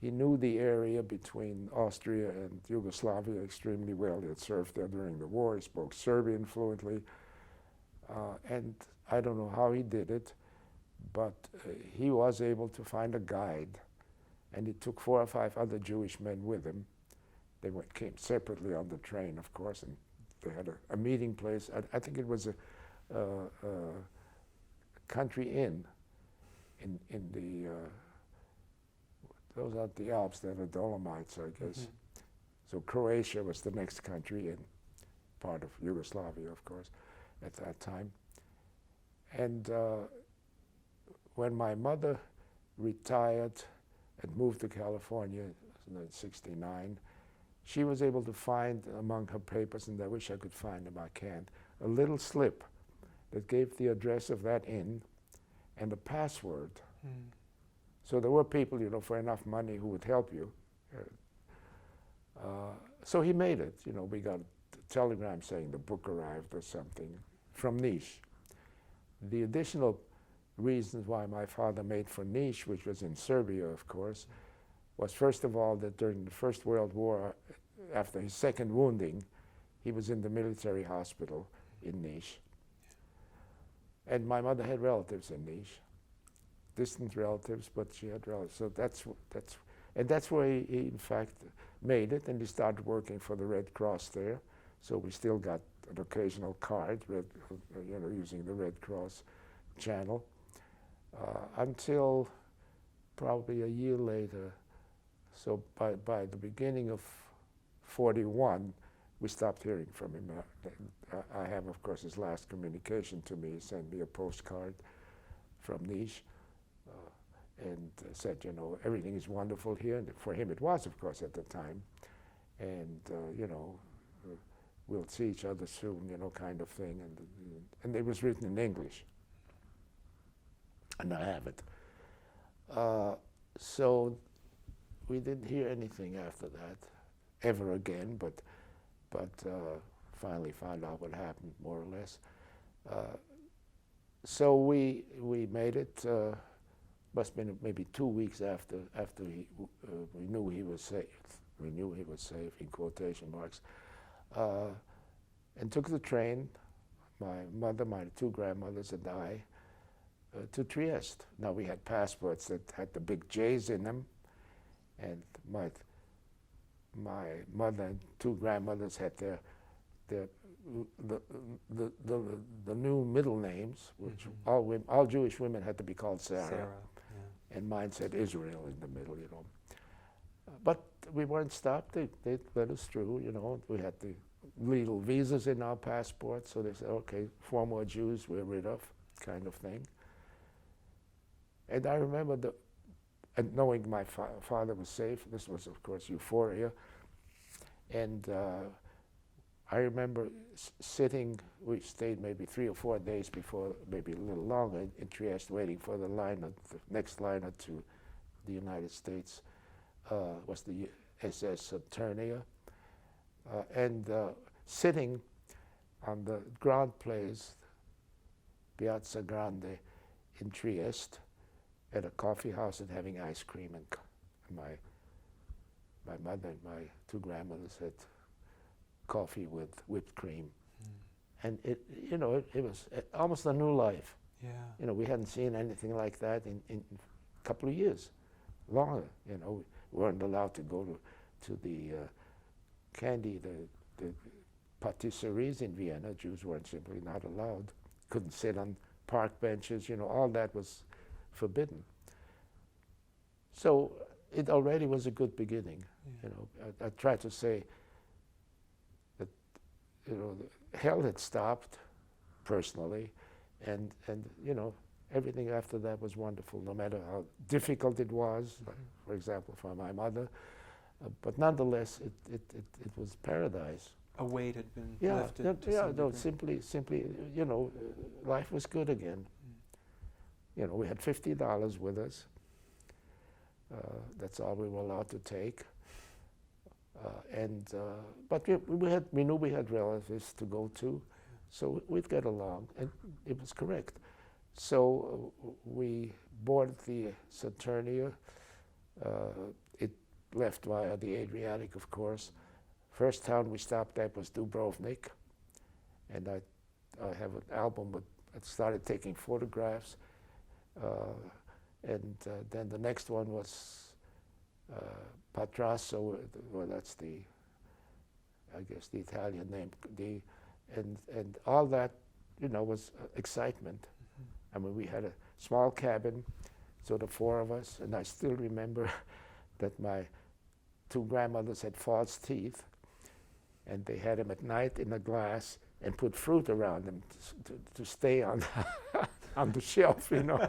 knew the area between Austria and Yugoslavia extremely well. He had served there during the war. He spoke Serbian fluently. And I don't know how he did it, but he was able to find a guide. And he took 4 or 5 other Jewish men with him. They came separately on the train, of course, and they had a meeting place. I think it was a country inn in the those aren't the Alps, they're the Dolomites, I guess. Mm-hmm. So Croatia was the next country in, part of Yugoslavia, of course, at that time. And when my mother retired and moved to California in 1969, she was able to find among her papers, and I wish I could find them, I can't, a little slip that gave the address of that inn and a password. Mm. So there were people, you know, for enough money who would help you. So he made it. You know, we got a telegram saying the book arrived or something from Niš. The additional reasons why my father made for Niš, which was in Serbia, of course, was first of all that during the First World War, after his second wounding, he was in the military hospital in Niš. And my mother had relatives in Niš. Distant relatives, but she had relatives. So that's where he in fact made it, and he started working for the Red Cross there. So we still got an occasional card, you know, using the Red Cross channel, until probably a year later. So by the beginning of 41, we stopped hearing from him. I have, of course, his last communication to me. He sent me a postcard from Niš. And said, you know, everything is wonderful here. And for him it was, of course, at the time. And, you know, we'll see each other soon, you know, kind of thing. And it was written in English. And I have it. So we didn't hear anything after that, ever again, but finally found out what happened, more or less. So we made it. Must have been maybe 2 weeks after we knew he was safe. We knew he was safe, in quotation marks, and took the train, my mother, my 2 grandmothers, and I, to Trieste. Now we had passports that had the big J's in them, and my mother and 2 grandmothers had the new middle names, which all Jewish women had to be called Sarah. And mine said Israel in the middle, you know. But we weren't stopped. They let us through, you know. We had the legal visas in our passports, so they said, okay, 4 more Jews we're rid of, kind of thing. And I remember and knowing my father was safe. This was, of course, euphoria. And I remember sitting, we stayed maybe 3 or 4 days before, maybe a little longer, in Trieste, waiting for the next liner to the United States, was the SS Saturnia. And sitting on the Grand Place, Piazza Grande in Trieste, at a coffee house and having ice cream. And my mother and my two grandmothers had coffee with whipped cream. And it was almost a new life. Yeah. You know, we hadn't seen anything like that in a couple of years, longer. You know, we weren't allowed to go to the candy, the patisseries in Vienna. Jews weren't simply not allowed. Couldn't sit on park benches. You know, all that was forbidden. So it already was a good beginning. Yeah. You know, I try to say that, you know, hell had stopped personally, and you know, everything after that was wonderful, no matter how difficult it was, like, for example, for my mother. But nonetheless, it was paradise. A weight had been lifted. Simply, you know, life was good again. You know, we had $50 with us. That's all we were allowed to take. But we knew we had relatives to go to, so we'd get along, and it was correct. So we boarded the Saturnia. It left via the Adriatic, of course. First town we stopped at was Dubrovnik, and I have an album with, I started taking photographs, and then the next one was Patrasso, well, that's the, I guess, the Italian name, and all that, you know, was excitement. I mean, we had a small cabin, so the four of us, and I still remember that my two grandmothers had false teeth, and they had them at night in a glass and put fruit around them to stay on on the shelf, you know.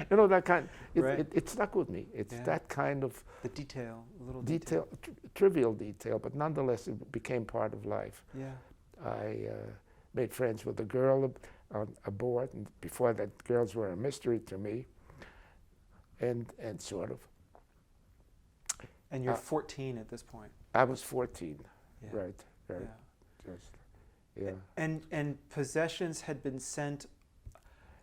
You know, that kind, it stuck with me. It's that kind of... The detail, a little detail. Trivial detail, but nonetheless it became part of life. Yeah. I made friends with a girl on aboard, and before that, girls were a mystery to me, and sort of. And you're 14 at this point. I was 14, right. Yeah. Just, yeah. And possessions had been sent,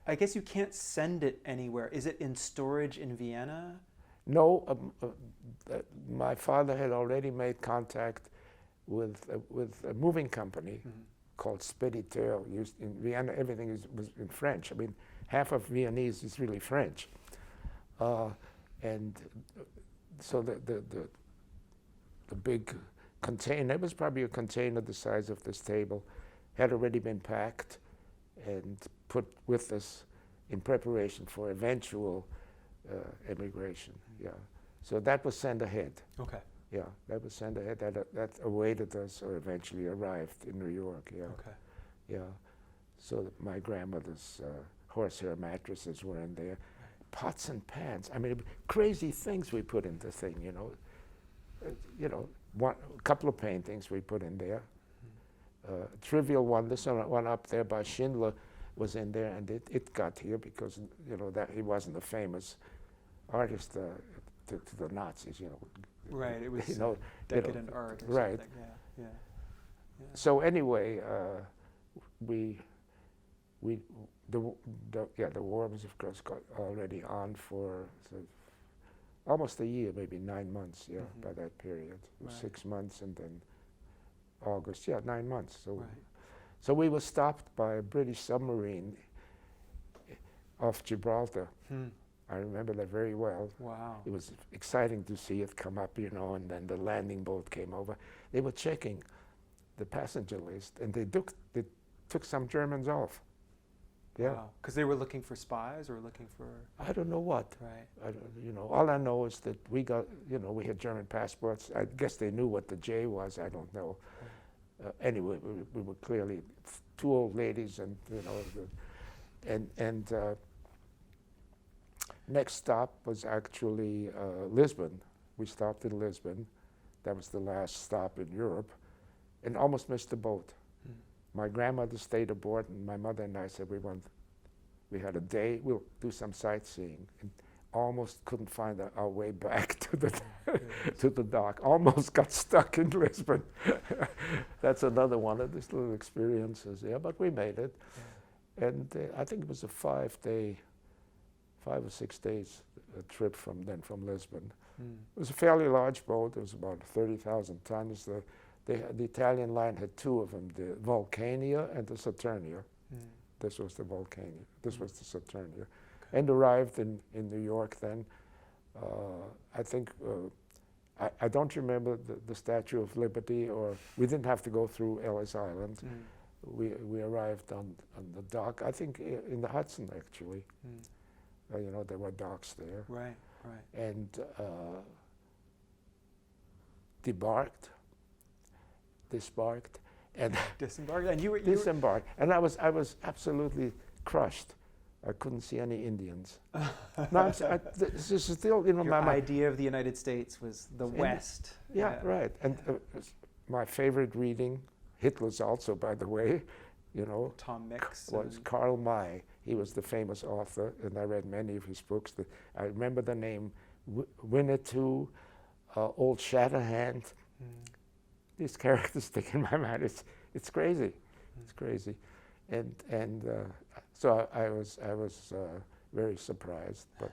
I guess you can't send it anywhere. Is it in storage in Vienna? No, my father had already made contact with a moving company called Spediteur. In Vienna, everything was in French. I mean, half of Viennese is really French. And so the big container, it was probably a container the size of this table, had already been packed and put with us in preparation for eventual emigration. Yeah, so that was sent ahead. Okay. Yeah, that was sent ahead. That awaited us, or eventually arrived in New York. Yeah. Okay. Yeah. So that my grandmother's horsehair mattresses were in there, pots and pans. I mean, crazy things we put in the thing. You know. You know, a couple of paintings we put in there. Trivial one. This one up there by Schindler was in there, and it got here because, you know, that he wasn't a famous artist to the Nazis, you know. Right, it was, you know, decadent art or right. something. Yeah. So anyway, the war was, of course, already on for almost a year, maybe 9 months. Yeah, by that period, it was 6 months, and then August. Yeah, 9 months. So. Right. So we were stopped by a British submarine off Gibraltar. I remember that very well. Wow. It was exciting to see it come up, you know, and then the landing boat came over. They were checking the passenger list, and they took some Germans off. Yeah. Wow. Because they were looking for spies or looking for... I don't know what. Right. You know, all I know is that we got, you know, we had German passports. I guess they knew what the J was. I don't know. Right. Anyway, we were clearly two old ladies, and you know, next stop was actually Lisbon. We stopped in Lisbon. That was the last stop in Europe, and almost missed the boat. My grandmother stayed aboard, and my mother and I said we had a day. We'll do some sightseeing, and almost couldn't find our way back to the to the dock. Almost got stuck in Lisbon. That's another one of these little experiences. Yeah, but we made it. Yeah. And I think it was a 5 or 6 days trip from Lisbon. It was a fairly large boat. It was about 30,000 tons. The Italian line had two of them, the Vulcania and the Saturnia. This was the Vulcania. This was the Saturnia. Okay. And arrived in New York then. I think, I don't remember the Statue of Liberty, or we didn't have to go through Ellis Island. We arrived on the dock, I think in the Hudson actually. You know, there were docks there. Right. And disembarked, and disembarked, and you were disembarked, and I was absolutely crushed. I couldn't see any Indians. No, this is still, you know, your idea of the United States was the West. Yeah, right. And my favorite reading, Hitler's also, by the way, you know, Tom Mix, was Karl May. He was the famous author, and I read many of his books. I remember the name Winnetou, Old Shatterhand. These characters stick in my mind. It's crazy. It's crazy, and so I was very surprised, but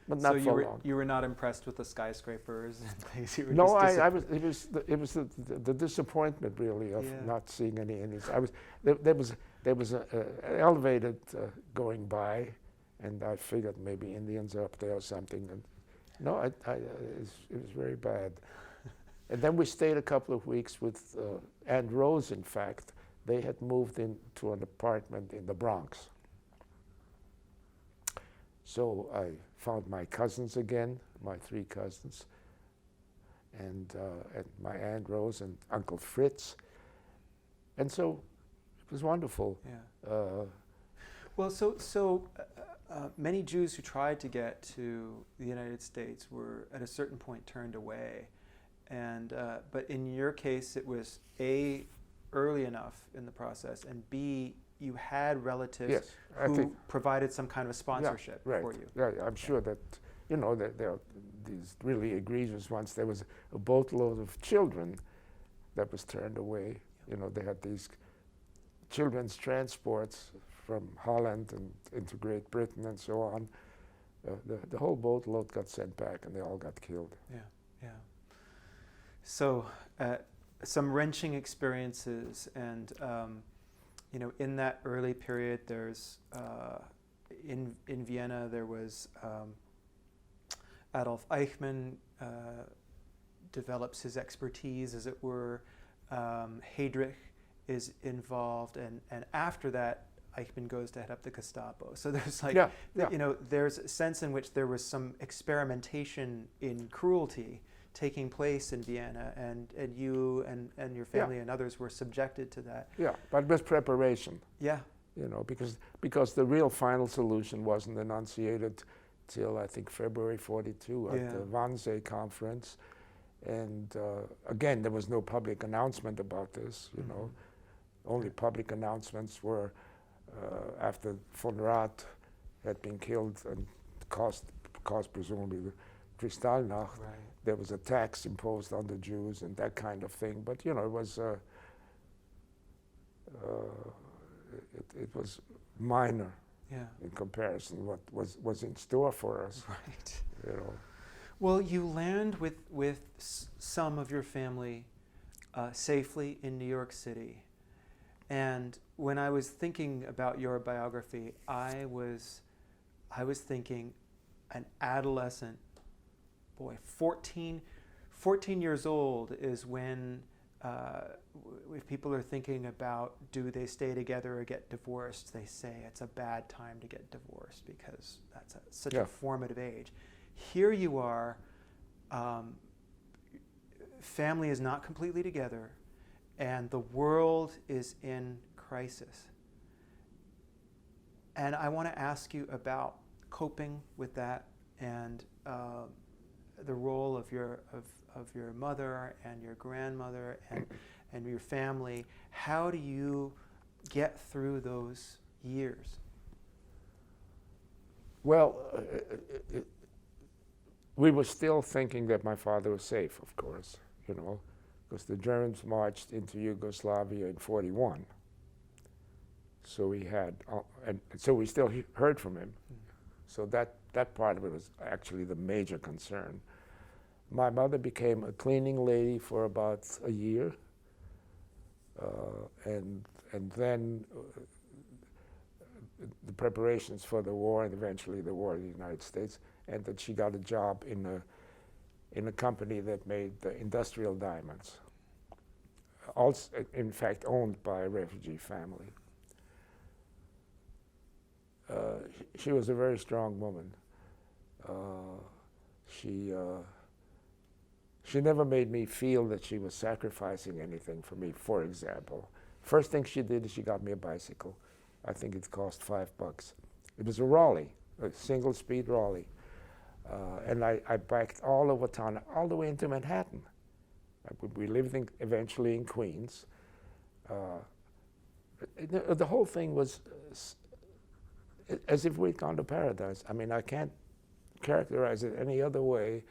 not so for long. You were not impressed with the skyscrapers and things. You were No, just it was the disappointment really of not seeing any Indians. There was an elevator going by, and I figured maybe Indians are up there or something. And no, it was very bad. And then we stayed a couple of weeks with Aunt Rose. In fact, they had moved into an apartment in the Bronx. So I found my cousins again, my 3 cousins, and my Aunt Rose and Uncle Fritz. And so it was wonderful. Yeah. Well, so many Jews who tried to get to the United States were at a certain point turned away. And but in your case, it was A, early enough in the process, and B, you had relatives who provided some kind of a sponsorship for you. Yeah, I'm sure that, you know, that there are these really egregious ones. There was a boatload of children that was turned away. You know, they had these children's transports from Holland and into Great Britain and so on. The whole boatload got sent back, and they all got killed. Yeah. So some wrenching experiences, and you know, in that early period, there's in Vienna there was Adolf Eichmann develops his expertise, as it were. Heydrich is involved, and after that, Eichmann goes to head up the Gestapo. So there's like, you know, there's a sense in which there was some experimentation in cruelty taking place in Vienna, and you and your family and others were subjected to that. Yeah, but with preparation. Yeah. You know, because the real final solution wasn't enunciated till I think February '42 at the Wannsee conference, and again there was no public announcement about this. You know, only public announcements were after von Rath had been killed and caused presumably the Kristallnacht. Right. There was a tax imposed on the Jews and that kind of thing. But you know, it was it was minor in comparison what was in store for us. Right. You know. Well, you land with some of your family safely in New York City, and when I was thinking about your biography, I was thinking an adolescent boy, 14 years old is when, if people are thinking about do they stay together or get divorced, they say it's a bad time to get divorced because that's such a formative age. Here you are, family is not completely together, and the world is in crisis. And I want to ask you about coping with that, and the role of your mother and your grandmother and your family. How do you get through those years? Well, we were still thinking that my father was safe, of course, you know, because the Germans marched into Yugoslavia in '41. So we had, and so we still heard from him. So that part of it was actually the major concern. My mother became a cleaning lady for about a year, and then the preparations for the war and eventually the war in the United States, and that she got a job in a company that made industrial diamonds, also in fact owned by a refugee family. She was a very strong woman. She never made me feel that she was sacrificing anything for me. For example, first thing she did is she got me a bicycle. I think it cost $5. It was a Raleigh, a single-speed Raleigh. And I biked all over town, all the way into Manhattan. We lived eventually in Queens. The whole thing was as if we'd gone to paradise. I mean, I can't characterize it any other way.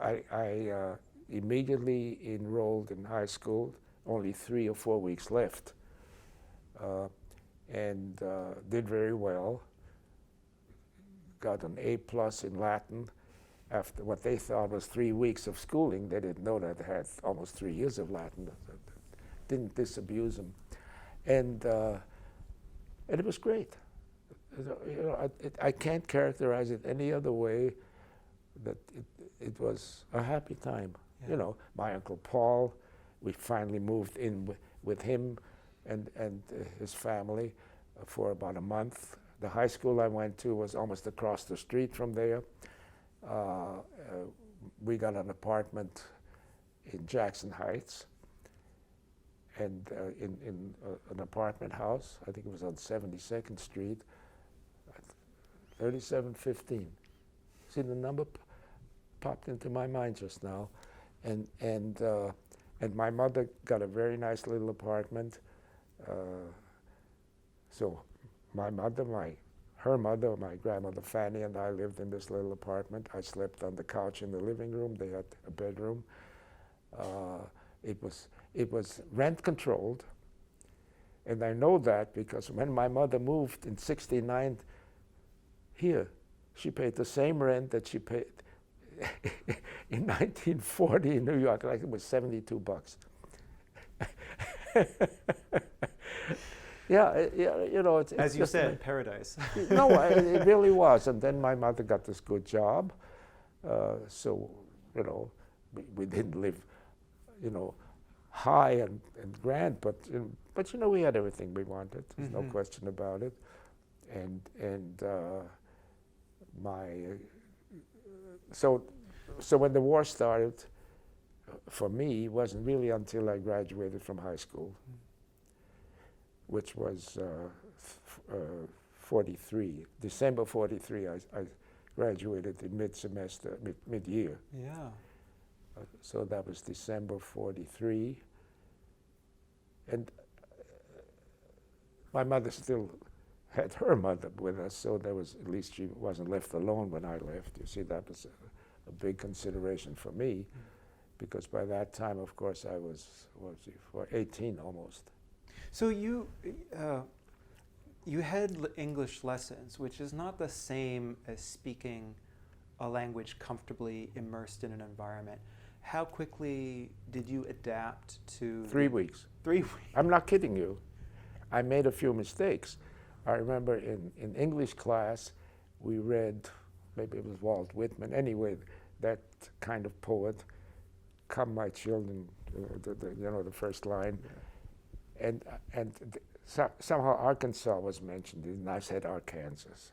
I immediately enrolled in high school, only 3 or 4 weeks left, and did very well. Got an A+ in Latin after what they thought was 3 weeks of schooling. They didn't know that I had almost 3 years of Latin. Didn't disabuse them. And it was great. You know, I can't characterize it any other way that it was a happy time. Yeah. You know, my Uncle Paul, we finally moved in with him and his family for about a month. The high school I went to was almost across the street from there. We got an apartment in Jackson Heights, and in an apartment house. I think it was on 72nd Street, 3715. See, the number popped into my mind just now, and my mother got a very nice little apartment. So my mother, her mother, my grandmother Fanny, and I lived in this little apartment. I slept on the couch in the living room. They had a bedroom. It was rent controlled, and I know that because when my mother moved in '69 here, she paid the same rent that she paid in 1940 in New York. Like it was $72. Yeah, you know, it's as you said, paradise. No, it really was. And then my mother got this good job, so you know, we didn't live, you know, high and grand, but you know, we had everything we wanted. There's no question about it. And so when the war started, for me, it wasn't really until I graduated from high school, which was 43. December 43, I graduated in mid-semester, mid-year. Yeah. So that was December 43. And my mother still had her mother with us, so there was, at least she wasn't left alone when I left. You see, that was a big consideration for me, because by that time, of course, I was 18 almost. So you had English lessons, which is not the same as speaking a language comfortably immersed in an environment. How quickly did you adapt to? 3 weeks. 3 weeks. I'm not kidding you. I made a few mistakes. I remember in English class, we read, maybe it was Walt Whitman, anyway, that kind of poet, "Come, my children," you know, the first line. Yeah. And somehow Arkansas was mentioned, and I said Arkansas.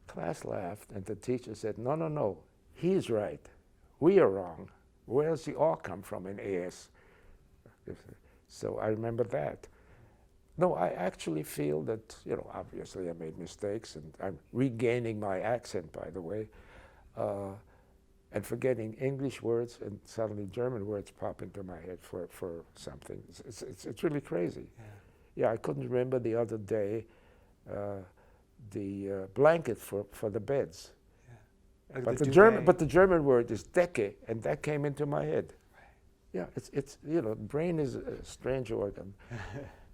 Class laughed, and the teacher said, no, he's right. We are wrong. Where does the "all" come from in AS? So I remember that. No, I actually feel that, you know, obviously I made mistakes, and I'm regaining my accent, by the way, and forgetting English words, and suddenly German words pop into my head for something. It's really crazy. Yeah, I couldn't remember the other day the blanket for the beds. But the German word is Decke, and that came into my head. Yeah, it's brain is a strange organ.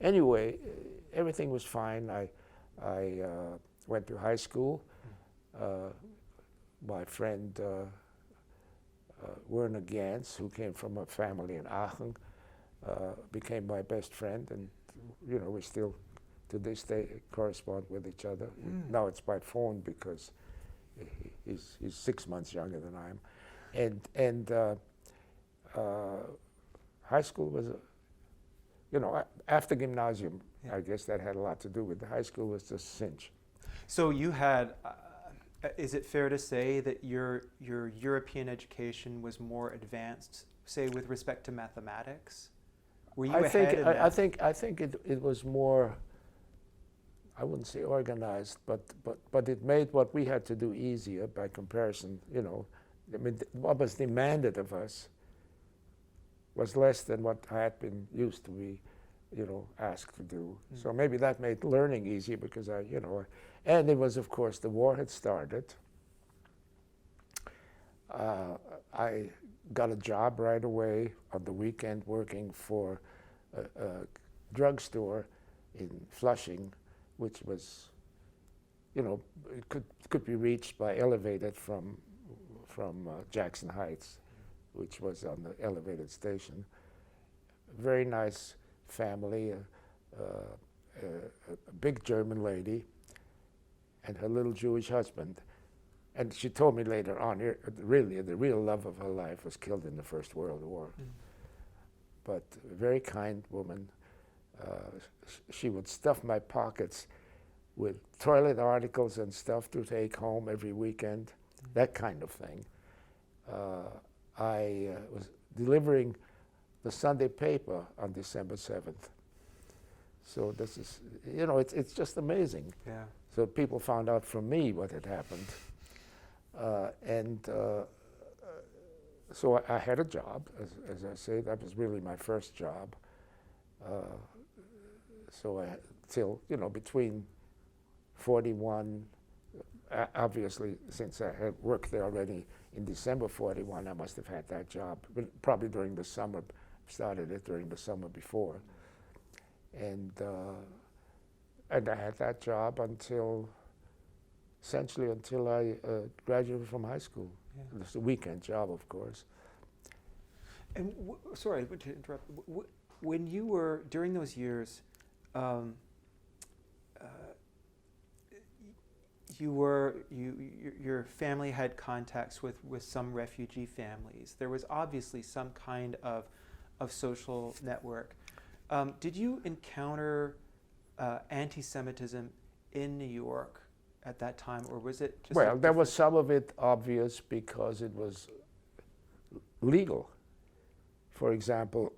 Anyway, everything was fine. I went to high school. My friend Werner Gans, who came from a family in Aachen, became my best friend, and we still to this day correspond with each other. Now it's by phone because he's 6 months younger than I am, and high school was after gymnasium. I guess that had a lot to do with it. High school was just cinch. So you had. Is it fair to say that your European education was more advanced, say, with respect to mathematics? Were you ahead in that? I think it was more, I wouldn't say organized, but it made what we had to do easier by comparison. I mean, what was demanded of us was less than what I had been used to be, asked to do. So maybe that made learning easier because and it was, of course, the war had started. I got a job right away on the weekend working for a drugstore in Flushing, which was, it could be reached by elevated from Jackson Heights, which was on the elevated station. Very nice family, a big German lady, and her little Jewish husband. And she told me later on, really, the real love of her life was killed in the First World War. But a very kind woman. She would stuff my pockets with toilet articles and stuff to take home every weekend, that kind of thing. I was delivering the Sunday paper on December 7th. So this is, it's just amazing. Yeah. So people found out from me what had happened. So I had a job, as I say, that was really my first job. So till, between 41, obviously, since I had worked there already in December 41, I must have had that job, but probably during the summer, started it during the summer before. And I had that job essentially until I graduated from high school. Yeah. It was a weekend job, of course. And sorry to interrupt. When you were, during those years, your family had contacts with some refugee families. There was obviously some kind of social network. Did you encounter anti-Semitism in New York at that time, or was it just... Well, there was some of it obvious because it was legal. For example,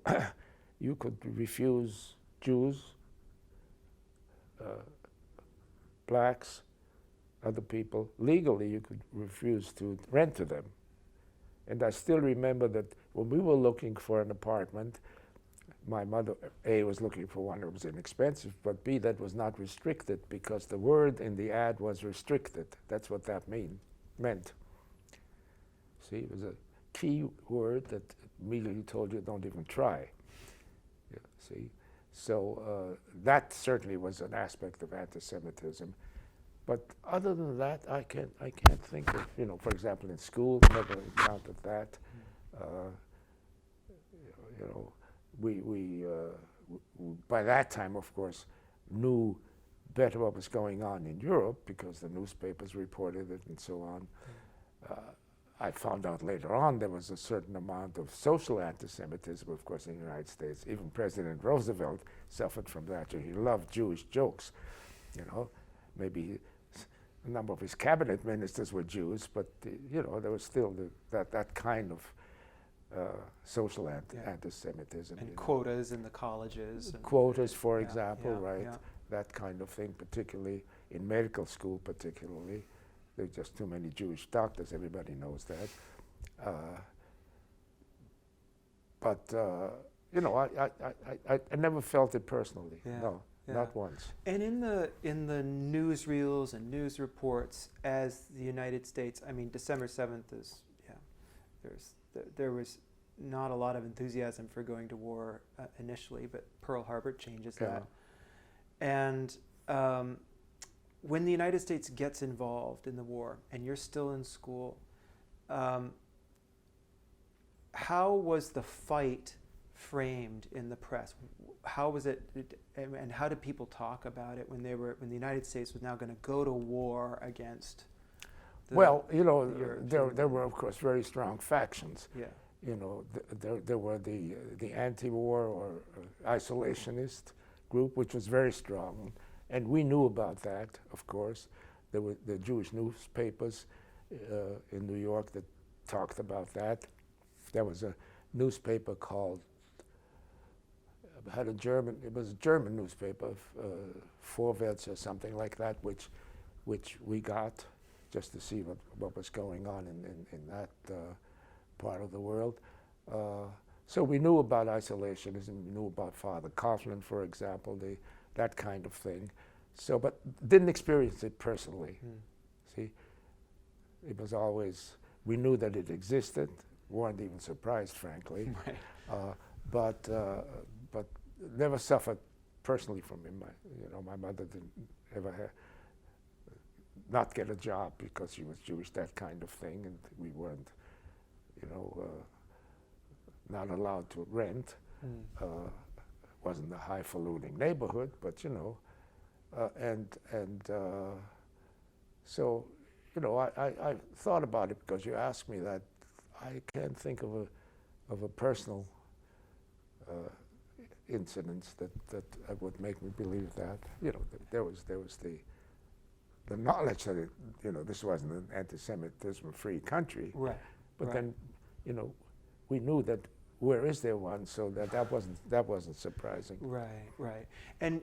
you could refuse Jews, blacks, other people. Legally, you could refuse to rent to them. And I still remember that when we were looking for an apartment, my mother, A, was looking for one that was inexpensive, but B, that was not restricted because the word in the ad was restricted. That's what that meant. See, it was a key word that immediately told you don't even try. Yeah, see? So that certainly was an aspect of anti-Semitism. But other than that, I can't think of, for example, in school, never encountered that. We by that time, of course, knew better what was going on in Europe because the newspapers reported it and so on. I found out later on there was a certain amount of social anti-Semitism, of course, in the United States. Even President Roosevelt suffered from that. He loved Jewish jokes, Maybe a number of his cabinet ministers were Jews, but there was still that kind of social anti-Semitism. And quotas in the colleges. And quotas, for example, right? Yeah. That kind of thing, particularly in medical school, particularly. There are just too many Jewish doctors, everybody knows that. But I never felt it personally, no. not once. And in the newsreels and news reports, as the United States, I mean, December 7th is, there was not a lot of enthusiasm for going to war initially, but Pearl Harbor changes that. And when the United States gets involved in the war, and you're still in school, how was the fight framed in the press? How was it, and how did people talk about it when the United States was now going to go to war against? Well, there were of course very strong factions. Yeah. There were the anti-war or isolationist group, which was very strong, and we knew about that. Of course, there were the Jewish newspapers in New York that talked about that. There was a newspaper called it was a German newspaper, Vorwärts or something like that, which we got just to see what was going on in that part of the world. So we knew about isolationism, we knew about Father Coughlin, for example, that kind of thing. So, but didn't experience it personally. See, it was always, we knew that it existed, weren't even surprised, frankly. Right. But never suffered personally from it. My mother didn't ever not get a job because she was Jewish, that kind of thing, and we weren't, not allowed to rent. Wasn't a highfalutin neighborhood, but so I thought about it because you asked me that. I can't think of a personal incidents that would make me believe that. There was the knowledge that this wasn't an anti-Semitism-free country. Right. But then, we knew that where is there one, so that wasn't surprising. Right. And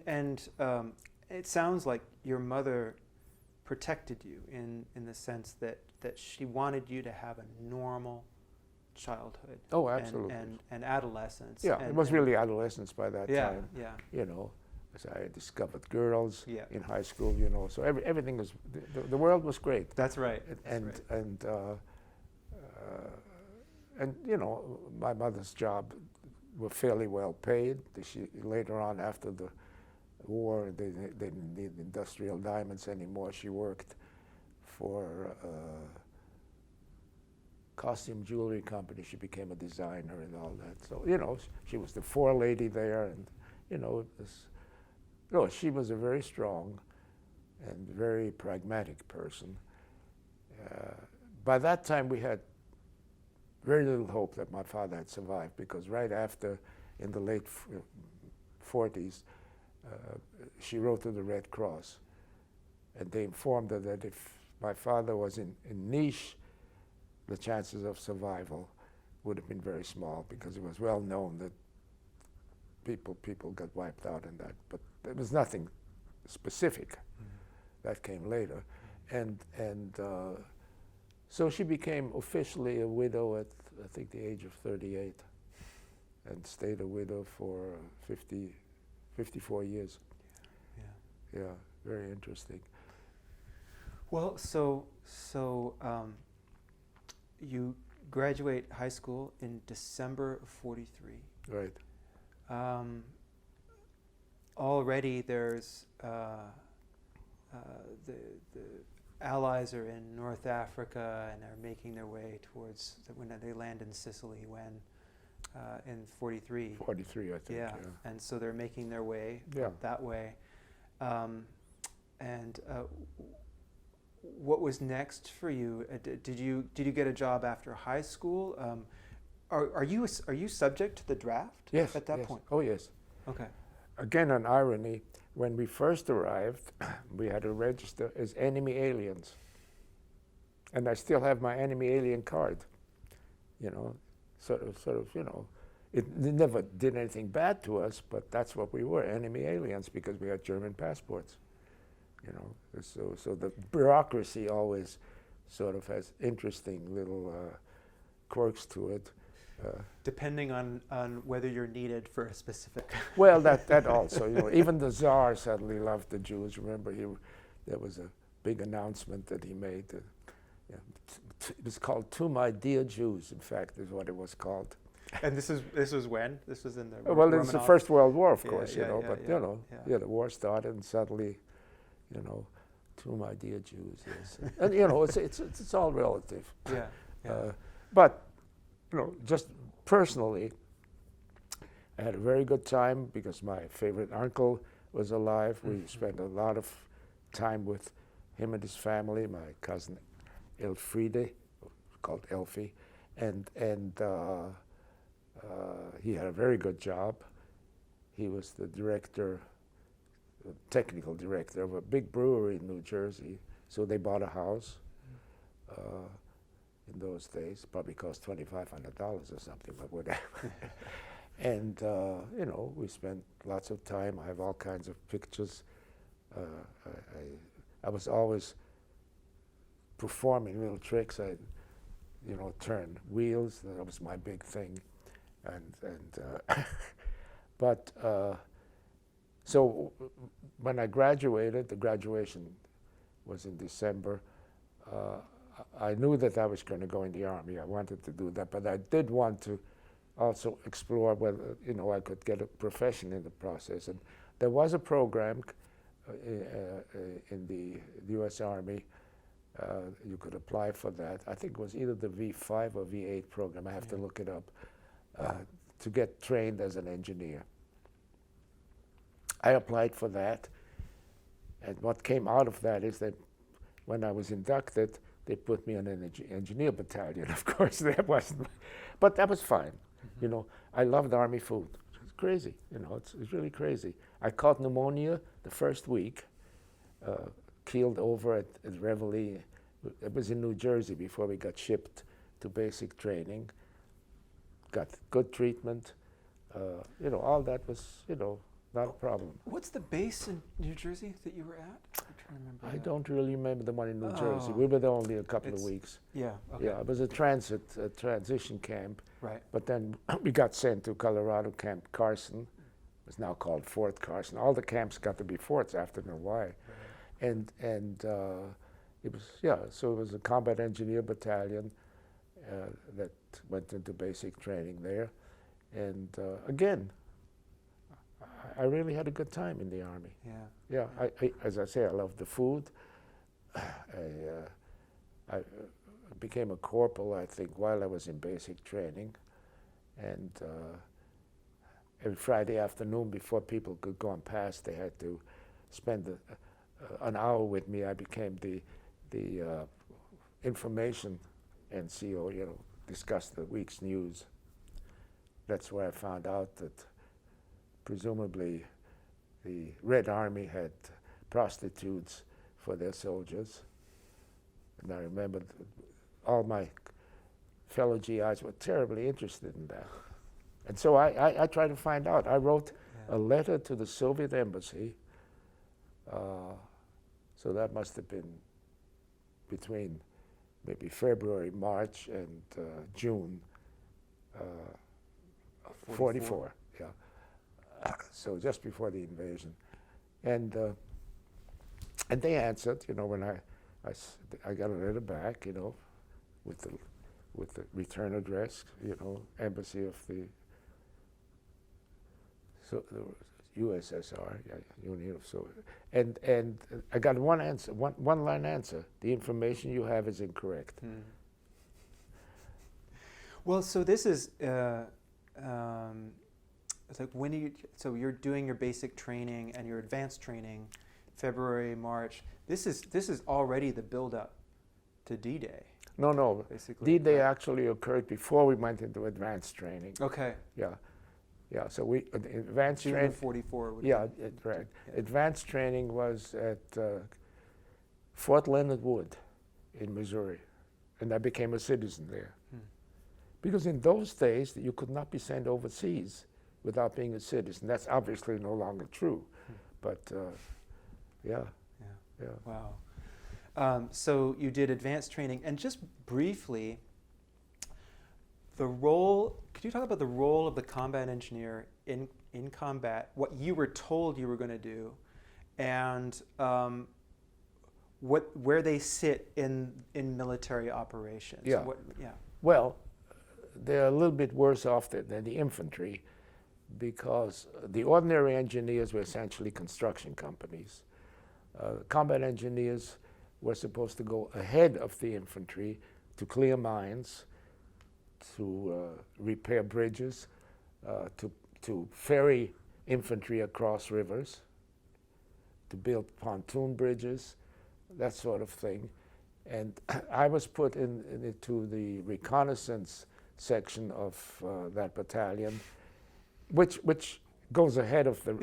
it sounds like your mother protected you in the sense that she wanted you to have a normal childhood. Oh, absolutely. And adolescence. Yeah, it was really adolescence by that time. Yeah. As I discovered girls in high school, so everything was, the world was great. That's right. And my mother's job were fairly well paid. She later on, after the war, they didn't need industrial diamonds anymore. She worked for costume jewelry company. She became a designer and all that. So she was the forelady there, and it was. She was a very strong and very pragmatic person. By that time, we had very little hope that my father had survived, because right after, in the late 40s, she wrote to the Red Cross, and they informed her that if my father was in Nice, the chances of survival would have been very small, because it was well known that people got wiped out in that. But there was nothing specific. That came later. And so she became officially a widow at, I think, the age of 38, and stayed a widow for 54 years. Yeah, very interesting. Well, so you graduate high school in December of 43. Right. Already there's the Allies are in North Africa and are making their way towards when they land in Sicily in 43. 43, I think. Yeah. And so they're making their way that way. What was next for you? Did you get a job after high school? Are you subject to the draft? Yes. At that point. Oh yes. Okay. Again, an irony. When we first arrived, we had to register as enemy aliens, and I still have my enemy alien card. Sort of. It never did anything bad to us, but that's what we were, enemy aliens, because we had German passports. So the bureaucracy always sort of has interesting little quirks to it. Depending on whether you're needed for a specific. Well, that also, even the Tsar suddenly loved the Jews. Remember, there was a big announcement that he made. It was called "To My Dear Jews." In fact, is what it was called. And this was when? This was in the well, it's the First World War, of Yeah, course, yeah, but the war started, and suddenly, "To my dear Jews," yes. And it's all relative. Yeah. Yeah. But just personally, I had a very good time because my favorite uncle was alive. We spent a lot of time with him and his family. My cousin Elfriede, called Elfie, and he had a very good job. He was the technical director of a big brewery in New Jersey. So they bought a house in those days. Probably cost $2,500 or something, but whatever. And we spent lots of time. I have all kinds of pictures. I was always performing little tricks. I turn wheels. That was my big thing. But so when I graduated, the graduation was in December. I knew that I was going to go in the Army. I wanted to do that, but I did want to also explore whether I could get a profession in the process. And there was a program in the U.S. Army. You could apply for that. I think it was either the V5 or V8 program. I have to look it up. To get trained as an engineer. I applied for that, and what came out of that is that when I was inducted, they put me on an engineer battalion. Of course, that wasn't, but that was fine. I loved Army food. It's crazy, it's really crazy. I caught pneumonia the first week, keeled over at Reveille. It was in New Jersey before we got shipped to basic training. Got good treatment, all that was, not a problem. What's the base in New Jersey that you were at? I'm trying to remember. I don't really remember the one in New Jersey. We were there only a couple of weeks. Yeah, okay. Yeah, it was a transition camp. Right. But then we got sent to Colorado Camp Carson. It's now called Fort Carson. All the camps got to be forts after a while. Right. And it was, so it was a combat engineer battalion that went into basic training there. And again, I really had a good time in the Army. Yeah. I as I say, I loved the food. I became a corporal, I think, while I was in basic training. And every Friday afternoon, before people could go and pass, they had to spend an hour with me. I became the information NCO, discuss the week's news. That's where I found out that presumably the Red Army had prostitutes for their soldiers. And I remember all my fellow GIs were terribly interested in that. And so I tried to find out. I wrote a letter to the Soviet embassy. So that must have been between maybe February, March, and June 44. Yeah. So just before the invasion, and they answered. When I got a letter back, with the return address, embassy of the USSR, Union of Soviet, and I got one answer, one line answer. The information you have is incorrect. Well, so this is it's like so you're doing your basic training and your advanced training, February, March. This is already the build-up to D-Day. No. Basically, D-Day actually occurred before we went into advanced training. Okay. Yeah. So we advanced June training. of 44. Yeah, right. Yeah. Advanced training was at Fort Leonard Wood in Missouri, and I became a citizen there. Because in those days, you could not be sent overseas without being a citizen. That's obviously no longer true, but yeah. Wow. So you did advanced training, and just briefly, the role. Could you talk about the role of the combat engineer in combat? What you were told you were going to do, and where they sit in military operations. Yeah. Yeah. Well, they're a little bit worse off than the infantry, because the ordinary engineers were essentially construction companies. Combat engineers were supposed to go ahead of the infantry to clear mines, to repair bridges, to ferry infantry across rivers, to build pontoon bridges, that sort of thing. And I was put into the reconnaissance section of that battalion, which goes ahead of the.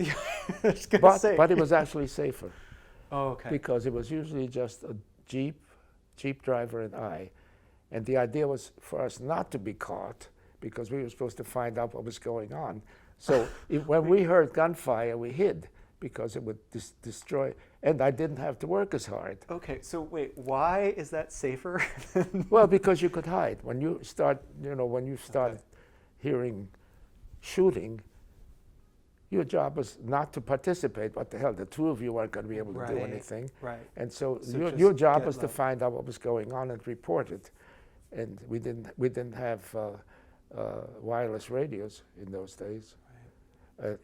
But it was actually safer. Oh, okay. Because it was usually just a jeep driver and I, and the idea was for us not to be caught, because we were supposed to find out what was going on. So when we heard gunfire, we hid, because it would destroy, and I didn't have to work as hard. Okay, so wait, why is that safer? Well, because you could hide. When you start hearing shooting, your job was not to participate. What the hell? The two of you weren't going to be able to do anything. Right. And so your job was to find out what was going on and report it. And we didn't have wireless radios in those days. Right.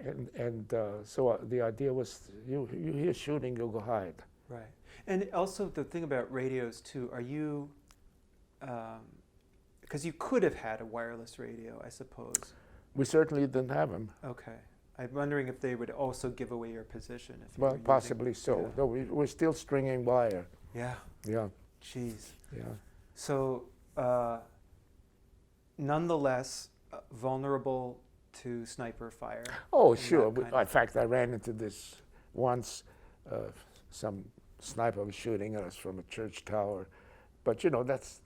So the idea was, you hear shooting, you'll go hide. Right. And also the thing about radios too, are you, because you could have had a wireless radio, I suppose. We certainly didn't have them. Okay. I'm wondering if they would also give away your position. If you well, were possibly so. Yeah. No, we're still stringing wire. Yeah. Yeah. Jeez. Yeah. So, nonetheless, vulnerable to sniper fire. Oh, sure. In fact, I ran into this once. Some sniper was shooting at us from a church tower, but that's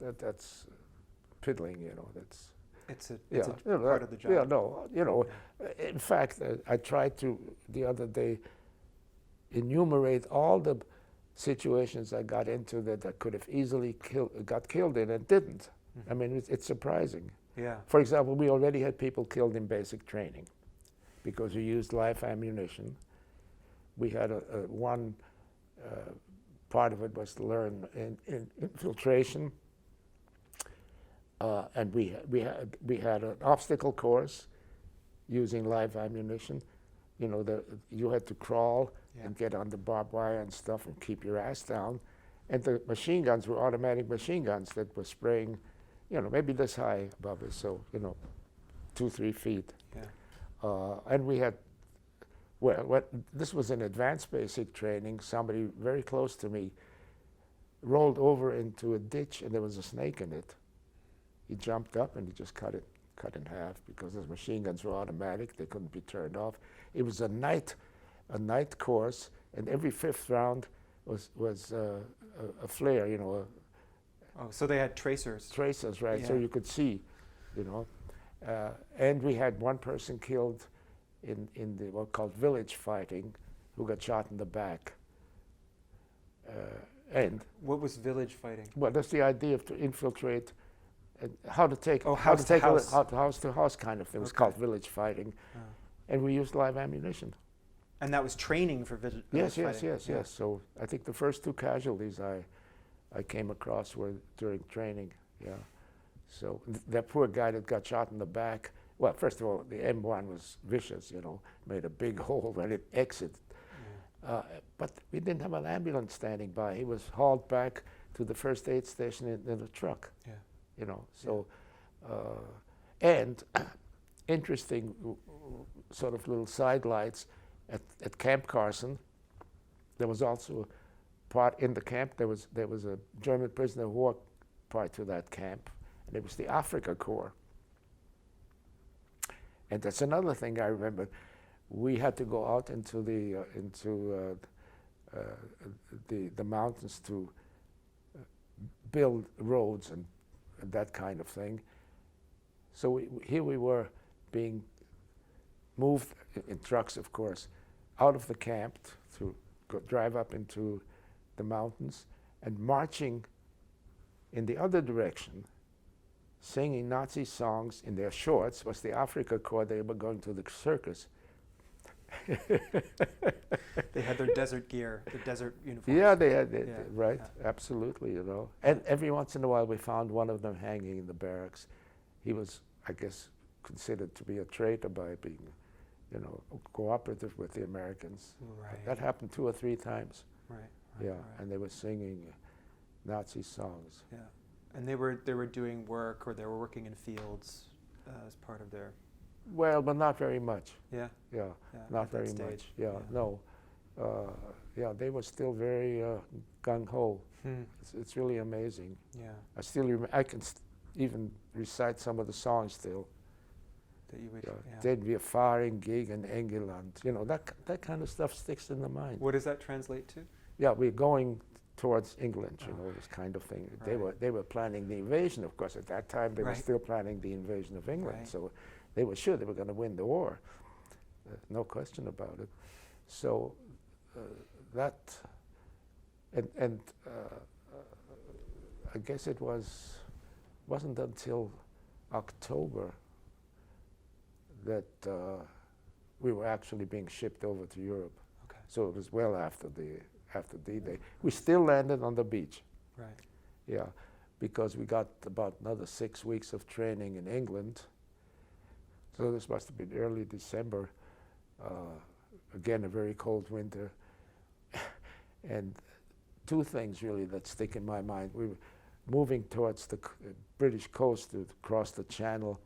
piddling. That's. It's a part of the job. Yeah, no, in fact, I tried to, the other day, enumerate all the situations I got into that I could have easily got killed in and didn't. Mm-hmm. I mean, it's surprising. Yeah. For example, we already had people killed in basic training because we used live ammunition. We had one part of it was to learn in infiltration. And we had an obstacle course using live ammunition. You had to crawl and get on the barbed wire and stuff and keep your ass down. And the machine guns were automatic machine guns that were spraying, maybe this high above us, so 2-3 feet. Yeah. And we had, this was an advanced basic training. Somebody very close to me rolled over into a ditch and there was a snake in it. He jumped up and he just cut in half, because those machine guns were automatic; they couldn't be turned off. It was a night course, and every 5th round was a flare, Oh, so they had tracers. Tracers, right? Yeah. So you could see, And we had one person killed in the what's called village fighting, who got shot in the back. And what was village fighting? Well, that's the idea of to infiltrate. How to take house to house kind of thing. It was called village fighting, and we used live ammunition. And that was training for village fighting. Yes. So I think the first 2 casualties I came across were during training. Yeah. So that poor guy that got shot in the back. Well, first of all, the M1 was vicious. Made a big hole when it exited. Yeah. But we didn't have an ambulance standing by. He was hauled back to the first aid station in a truck. Yeah. And interesting sort of little sidelights at Camp Carson. There was also a part in the camp. There was a German prisoner of war part to that camp, and it was the Africa Corps. And that's another thing I remember. We had to go out into the mountains to build roads and that kind of thing. So here we were being moved in trucks, of course, out of the camp to drive up into the mountains, and marching in the other direction singing Nazi songs in their shorts. Was the Africa Corps, they were going to the circus. They had their desert gear, their desert uniforms. Yeah, they had, Yeah, right, yeah. absolutely, you know. And every once in a while we found one of them hanging in the barracks. He was, I guess, considered to be a traitor by being, you know, cooperative with the Americans. Right. That happened 2 or 3 times. Right. Yeah, right. and they were singing Nazi songs. Yeah, and they were doing work, or they were working in fields as part of their. Well, but not very much. Yeah. Yeah, Yeah, not at that very stage. much. Yeah, Yeah. no. Yeah, they were still very gung-ho. It's really amazing. Yeah. I still I can even recite some of the songs still. That you would. Yeah. Yeah. Den wir fahren gegen England. You know, that kind of stuff sticks in the mind. What does that translate to? Yeah, we're going towards England, you know, this kind of thing. Right. They were planning the invasion, of course. At that time, they were Right. still planning the invasion of England. Right. So they were sure they were going to win the war. No question about it. So that, and I guess it wasn't until October that we were actually being shipped over to Europe. Okay. So it was well after D-Day. We still landed on the beach. Right. Yeah, because we got about another 6 weeks of training in England. So this must have been early December. Again, a very cold winter. And 2 things really that stick in my mind. We were moving towards the British coast to cross the Channel.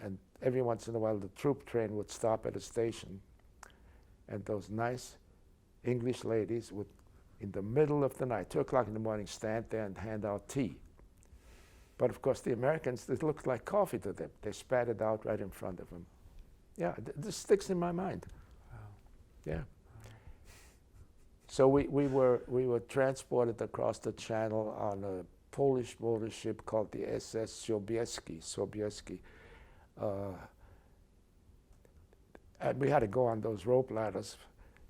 And every once in a while the troop train would stop at a station. And those nice English ladies would, in the middle of the night, 2 o'clock in the morning, stand there and hand out tea. But of course the Americans, it looked like coffee to them. They spat it out right in front of them. Yeah, this sticks in my mind. Wow. Yeah. So we were transported across the Channel on a Polish motor ship called the SS Sobieski. And we had to go on those rope ladders,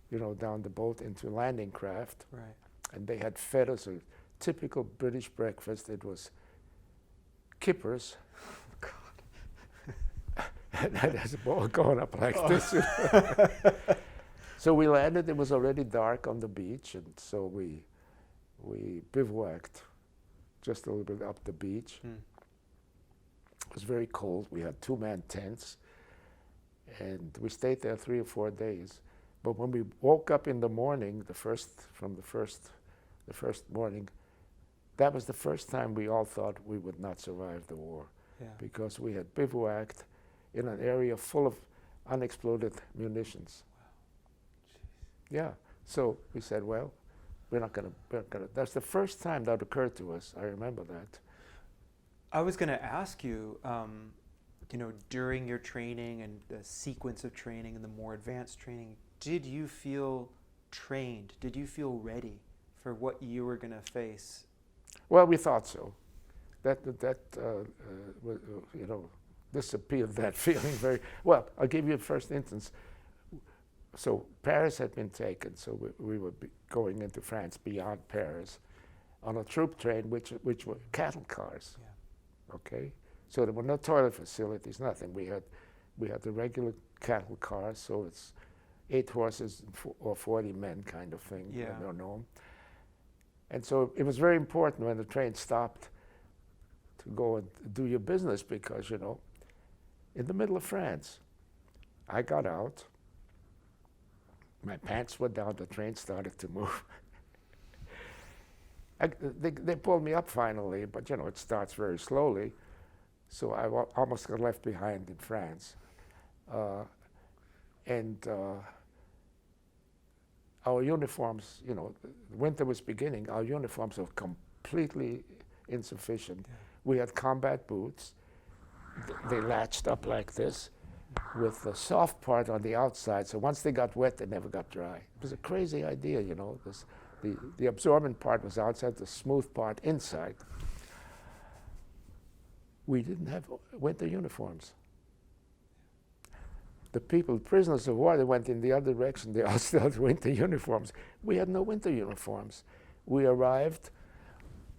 you know, down the boat into landing craft. Right. And they had fed us a typical British breakfast. It was kippers. And there's a ball going up like this. So we landed, it was already dark on the beach, and so we bivouacked just a little bit up the beach. It was very cold. We had 2-man tents, and we stayed there 3 or 4 days. But when we woke up in the morning, the first morning, that was the first time we all thought we would not survive the war. Yeah. Because we had bivouacked in an area full of unexploded munitions. Yeah, so we said, well, we're not gonna, that's the first time that occurred to us. I remember that. I was going to ask you, you know, during your training and the sequence of training and the more advanced training, did you feel trained? Did you feel ready for what you were going to face? Well, we thought so. You know, disappeared that feeling very well. I'll give you a first instance. So Paris had been taken, so we were going into France beyond Paris on a troop train, which were cattle cars. Yeah. Okay, so there were no toilet facilities, nothing. We had the regular cattle cars, so it's 8 horses or 40 men kind of thing. Yeah. I don't know. And so it was very important when the train stopped to go and do your business, because, you know, in the middle of France, I got out. My pants were down, the train started to move. They pulled me up finally, but you know, it starts very slowly. So I almost got left behind in France. Our uniforms, you know, winter was beginning, our uniforms were completely insufficient. Yeah. We had combat boots. They latched up like this, with the soft part on the outside, so once they got wet, they never got dry. It was a crazy idea, you know. The absorbent part was outside, the smooth part inside. We didn't have winter uniforms. The people, prisoners of war, they went in the other direction. They all still had winter uniforms. We had no winter uniforms. We arrived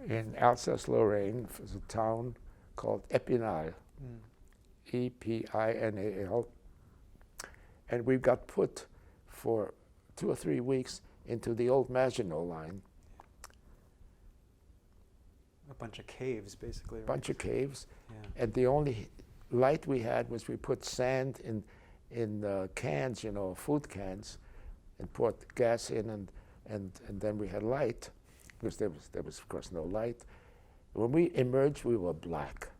in Alsace-Lorraine, it was a town called Epinal, Epinal, and we got put for 2 or 3 weeks into the old Maginot Line. A bunch of caves, basically. Right? Bunch of caves, Yeah. and the only light we had was we put sand in cans, you know, food cans, and poured gas in, and then we had light, because there was of course no light. When we emerged, we were black.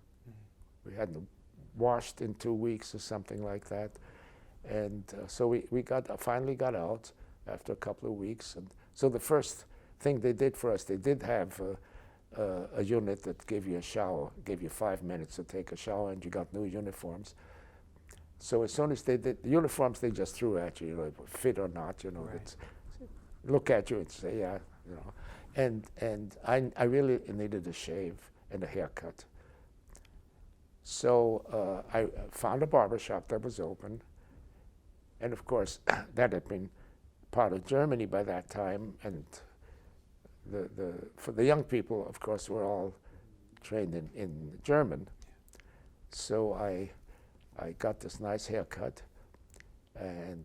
We hadn't washed in 2 weeks or something like that, and so we finally got out after a couple of weeks. And so the first thing they did for us, they did have a unit that gave you a shower, gave you 5 minutes to take a shower, and you got new uniforms. So as soon as they did the uniforms, they just threw at you, you know, fit or not, you know. Right. Look at you and say, yeah, you know. And I really needed a shave and a haircut. So I found a barber shop that was open, and of course that had been part of Germany by that time, and for the young people, of course, were all trained in German. So I got this nice haircut, and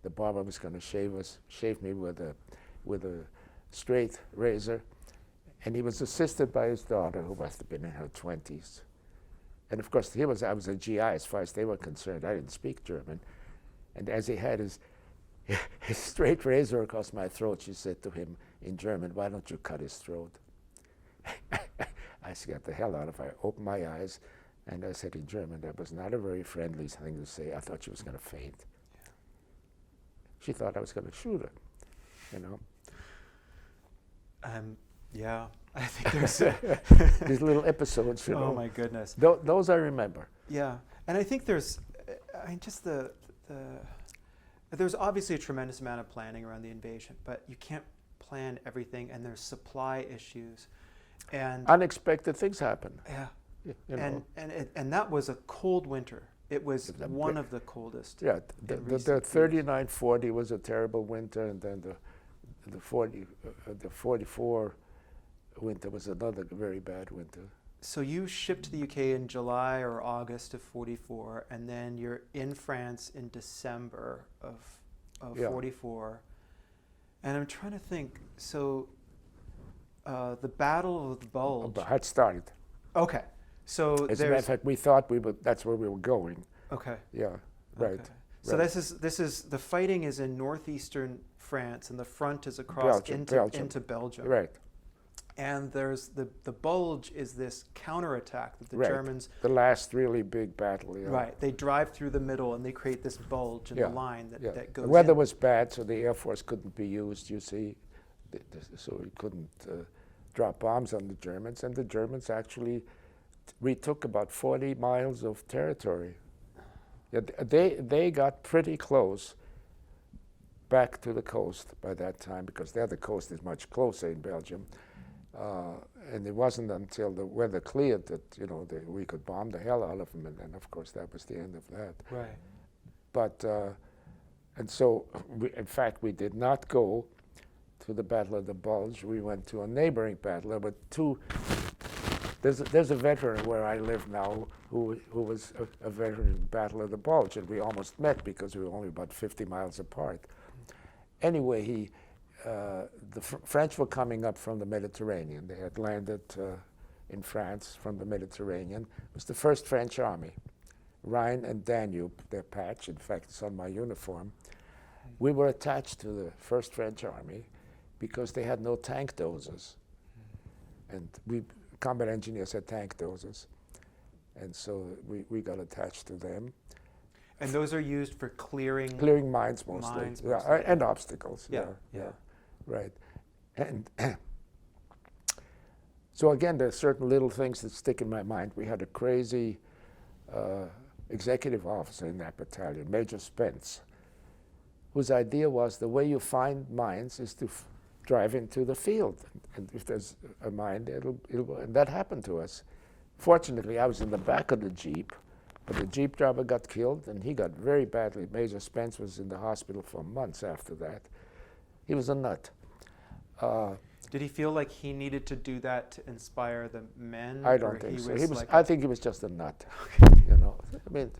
the barber was going to shave me with a straight razor, and he was assisted by his daughter, who must have been in her 20s. And of course, I was a GI as far as they were concerned. I didn't speak German, and as he had his straight razor across my throat, she said to him in German, "Why don't you cut his throat?" I scared the hell out of her. I opened my eyes, and I said in German, that was not a very friendly thing to say. I thought she was going to faint. Yeah. She thought I was going to shoot her, you know. Yeah, I think there's these little episodes, you know. Oh my goodness. Those I remember. Yeah, and I think there's, just there's obviously a tremendous amount of planning around the invasion, but you can't plan everything, and there's supply issues, and unexpected things happen. Yeah, you know. and that was a cold winter. It was one of the coldest. Yeah, the 39-40 was a terrible winter, and then the 44 winter was another very bad winter. So you shipped to the UK in July or August of 44, and then you're in France in December of 44. And I'm trying to think, so the Battle of the Bulge had started. Okay. So as a matter of fact, we thought that's where we were going. Okay. Yeah, right. Okay. So right. this is the fighting is in northeastern France, and the front is across into Belgium. Right. And there's the Bulge is this counterattack that the right. Germans. The last really big battle. Yeah. Right. They drive through the middle and they create this bulge in the line that goes. The weather in. was bad, so the Air Force couldn't be used. You see, so we couldn't drop bombs on the Germans, and the Germans actually retook about 40 miles of territory. Yeah, they got pretty close back to the coast by that time, because there the coast is much closer in Belgium. And it wasn't until the weather cleared that we could bomb the hell out of them, and then of course that was the end of that. Right. But and so in fact we did not go to the Battle of the Bulge. We went to a neighboring battle. There were two. There's a veteran where I live now who was a veteran in the Battle of the Bulge, and we almost met because we were only about 50 miles apart. Anyway, the French were coming up from the Mediterranean. They had landed in France from the Mediterranean. It was the first French army, Rhine and Danube, their patch. In fact, it's on my uniform. We were attached to the first French army because they had no tank dozers. And combat engineers had tank dozers. And so we got attached to them. And those are used for clearing mines mostly. And obstacles. Yeah. Right. And so again, there's certain little things that stick in my mind. We had a crazy executive officer in that battalion, Major Spence, whose idea was the way you find mines is to drive into the field. And if there's a mine, and that happened to us. Fortunately, I was in the back of the Jeep, but the Jeep driver got killed, and he got very badly. Major Spence was in the hospital for months after that. He was a nut. Did he feel like he needed to do that to inspire the men? I or don't think so. was He was. like I think he was just a nut. You know. I mean,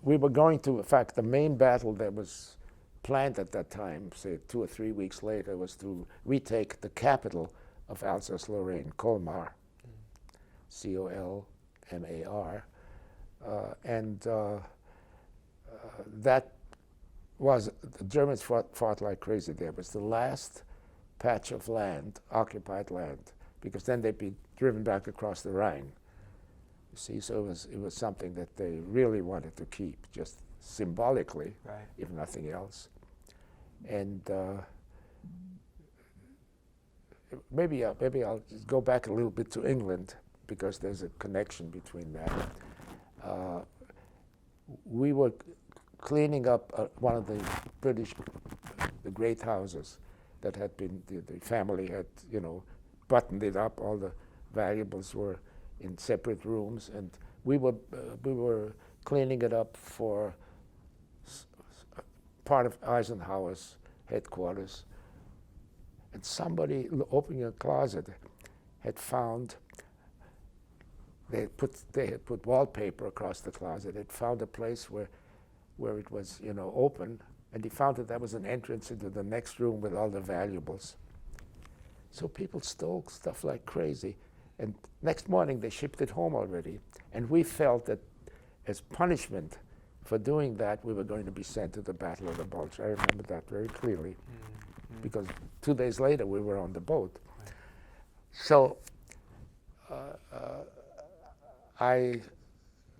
we were going to. In fact, the main battle that was planned at that time, say 2 or 3 weeks later, was to retake the capital of Alsace-Lorraine, Colmar, C-O-L-M-A-R, and that was, the Germans fought like crazy there. It was the last patch of land, occupied land, because then they'd be driven back across the Rhine. You see, so it was something that they really wanted to keep, just symbolically, right. if nothing else. And maybe I'll just go back a little bit to England, because there's a connection between that. We were cleaning up one of the great houses that had been, the family had, you know, buttoned it up. All the valuables were in separate rooms, and we were cleaning it up for part of Eisenhower's headquarters. And somebody opening a closet had found, they had put wallpaper across the closet. Had found a place where it was, you know, open, and he found that was an entrance into the next room with all the valuables. So people stole stuff like crazy, and next morning they shipped it home already. And we felt that as punishment for doing that, we were going to be sent to the Battle of the Bulge. I remember that very clearly, because 2 days later we were on the boat. Right. So I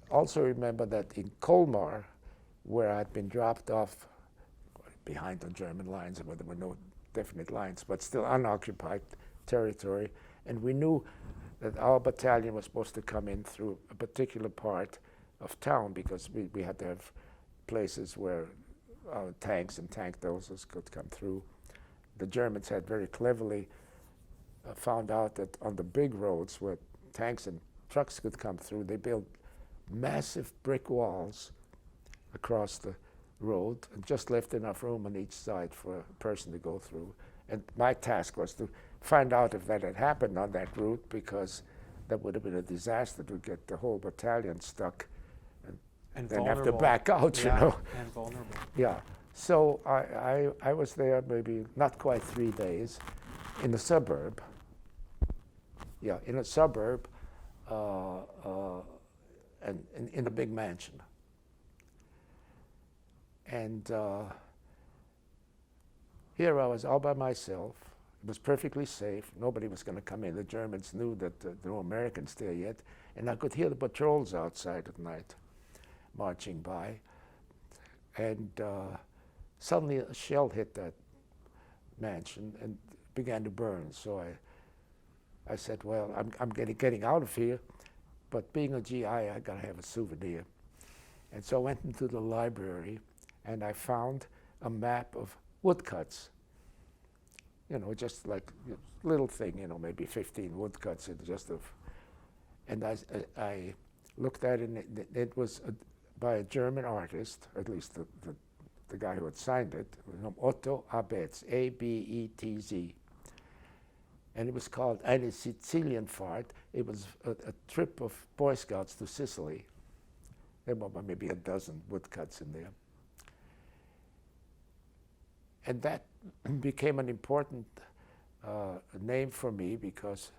also remember that in Colmar, where I'd been dropped off behind the German lines, where there were no definite lines, but still unoccupied territory, and we knew that our battalion was supposed to come in through a particular part of town, because we had to have places where our tanks and tank dozers could come through. The Germans had very cleverly found out that on the big roads where tanks and trucks could come through, they built massive brick walls across the road and just left enough room on each side for a person to go through. And my task was to find out if that had happened on that route, because that would have been a disaster to get the whole battalion stuck and then have to back out, yeah, you know. And vulnerable. Yeah. So I was there maybe not quite 3 days in a suburb. Yeah, in a suburb, and in a big mansion. And here I was all by myself. It was perfectly safe. Nobody was going to come in. The Germans knew that there were no Americans there yet. And I could hear the patrols outside at night marching by. And suddenly a shell hit that mansion and began to burn. So I said, well, I'm getting out of here, but being a GI, I got to have a souvenir. And so I went into the library, and I found a map of woodcuts. You know, just like a little thing, you know, maybe 15 woodcuts, and and I looked at it, and it was by a German artist, or at least the guy who had signed it, Otto Abetz, A-B-E-T-Z. And it was called Eine Sizilienfahrt. It was a trip of Boy Scouts to Sicily. There were maybe a dozen woodcuts in there. And that became an important name for me, because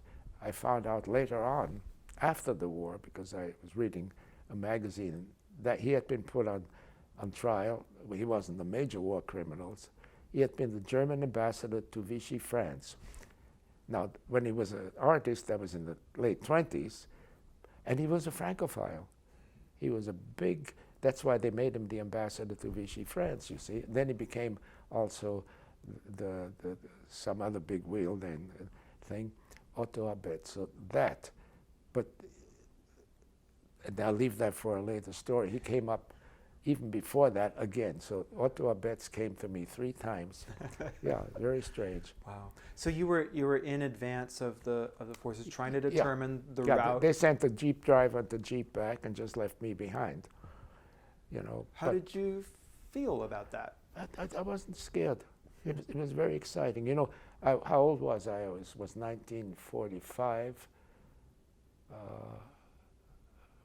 I found out later on, after the war, because I was reading a magazine, that he had been put on trial. Well, he wasn't the major war criminals. He had been the German ambassador to Vichy, France. Now, when he was an artist, that was in the late 20s, and he was a Francophile. He was a big, that's why they made him the ambassador to Vichy, France, you see. And then he became also some other big wheel then thing, Otto Abetz. So that, but, and I'll leave that for a later story. He came up even before that again. So Otto Abetz came to me 3 times. Yeah, very strange. Wow. So you were in advance of the forces, trying to determine the route. They sent the Jeep driver and the Jeep back and just left me behind. You know. How did you feel about that? I wasn't scared. It was very exciting. You know, how old was I? I was 1945.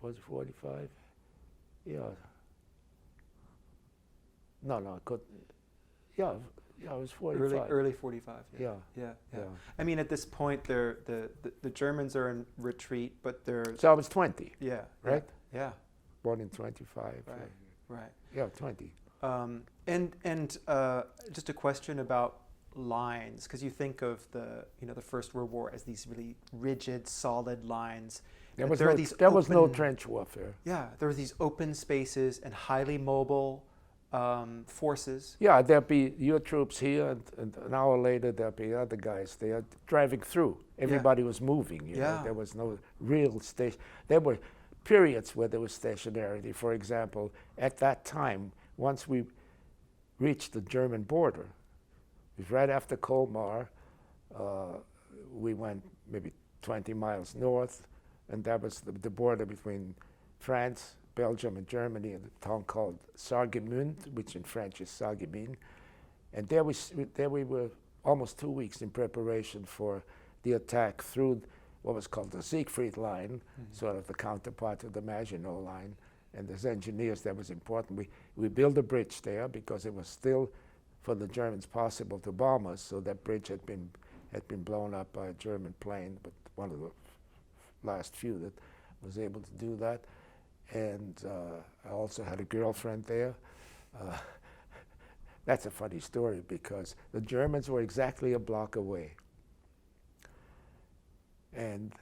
Was it 45? Yeah. No, I could. Yeah, I was 45. Early 45. Yeah. Yeah. I mean, at this point, the Germans are in retreat, but they're. So I was 20. Yeah. Right. Yeah. Born in 25. Right. Yeah, 20. And just a question about lines, because you think of the First World War as these really rigid, solid lines. There was no trench warfare. Yeah, there were these open spaces and highly mobile forces. Yeah, there'd be your troops here, and an hour later there'd be other guys there driving through. Everybody was moving. You know? There was no real station. There were periods where there was stationarity. For example, at that time, once we reached the German border, it was right after Colmar, we went maybe 20 miles north, and that was the border between France, Belgium, and Germany, in a town called Sarreguemines, which in French is Sarreguemines. And there we were almost 2 weeks in preparation for the attack through what was called the Siegfried Line, sort of the counterpart of the Maginot Line. And as engineers, that was important. We built a bridge there because it was still, for the Germans, possible to bomb us. So that bridge had been blown up by a German plane, but one of the last few that was able to do that. And I also had a girlfriend there. That's a funny story because the Germans were exactly a block away. And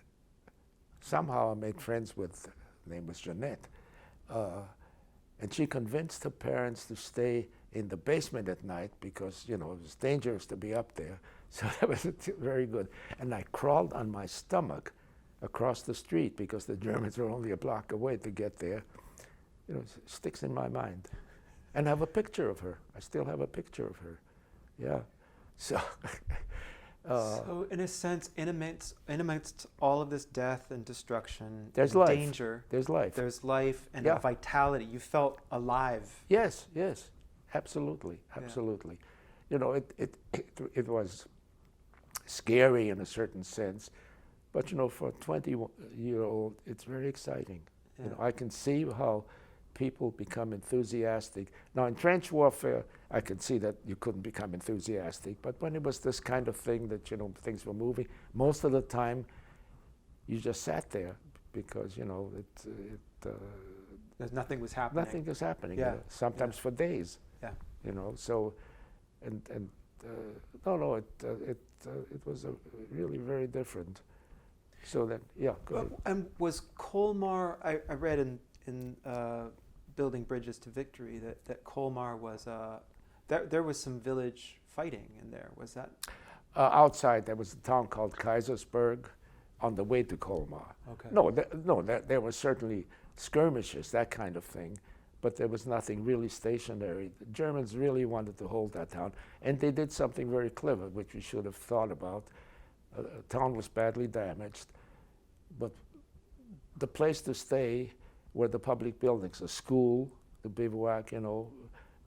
somehow I made friends with, her name was Jeanette, and she convinced her parents to stay in the basement at night because, you know, it was dangerous to be up there. So that was very good. And I crawled on my stomach across the street because the Germans were only a block away to get there. You know, it sticks in my mind. And I have a picture of her. I still have a picture of her. Yeah. So. So in a sense, in amidst all of this death and destruction, there's and life. danger. There's life. There's life and a vitality. You felt alive. Yes, absolutely. You know, it was scary in a certain sense, but you know, for a 20-year-old, it's very exciting. Yeah. You know, I can see how people become enthusiastic. Now, in trench warfare, I can see that you couldn't become enthusiastic, but when it was this kind of thing that, you know, things were moving, most of the time, you just sat there because, you know, nothing was happening. Nothing was happening. Yeah. You know, sometimes for days. Yeah. You know, so, it was really very different. So that, yeah. Go ahead. And was Colmar? I read in Building Bridges to Victory that Colmar was there was some village fighting in there. Was that outside? There was a town called Kaisersberg, on the way to Colmar. Okay. There were certainly skirmishes, that kind of thing, but there was nothing really stationary. The Germans really wanted to hold that town, and they did something very clever, which we should have thought about. The town was badly damaged, but the place to stay were the public buildings, a school, the bivouac, you know.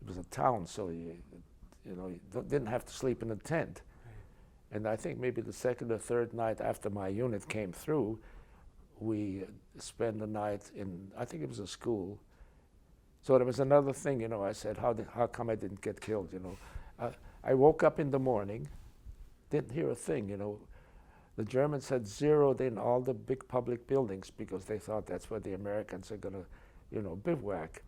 It was a town, so you didn't have to sleep in a tent. Right. And I think maybe the second or third night after my unit came through, we spent the night in, I think it was a school. So there was another thing, you know, I said, how come I didn't get killed, you know? I woke up in the morning, didn't hear a thing, you know. The Germans had zeroed in all the big public buildings because they thought that's where the Americans are going to, you know, bivouac.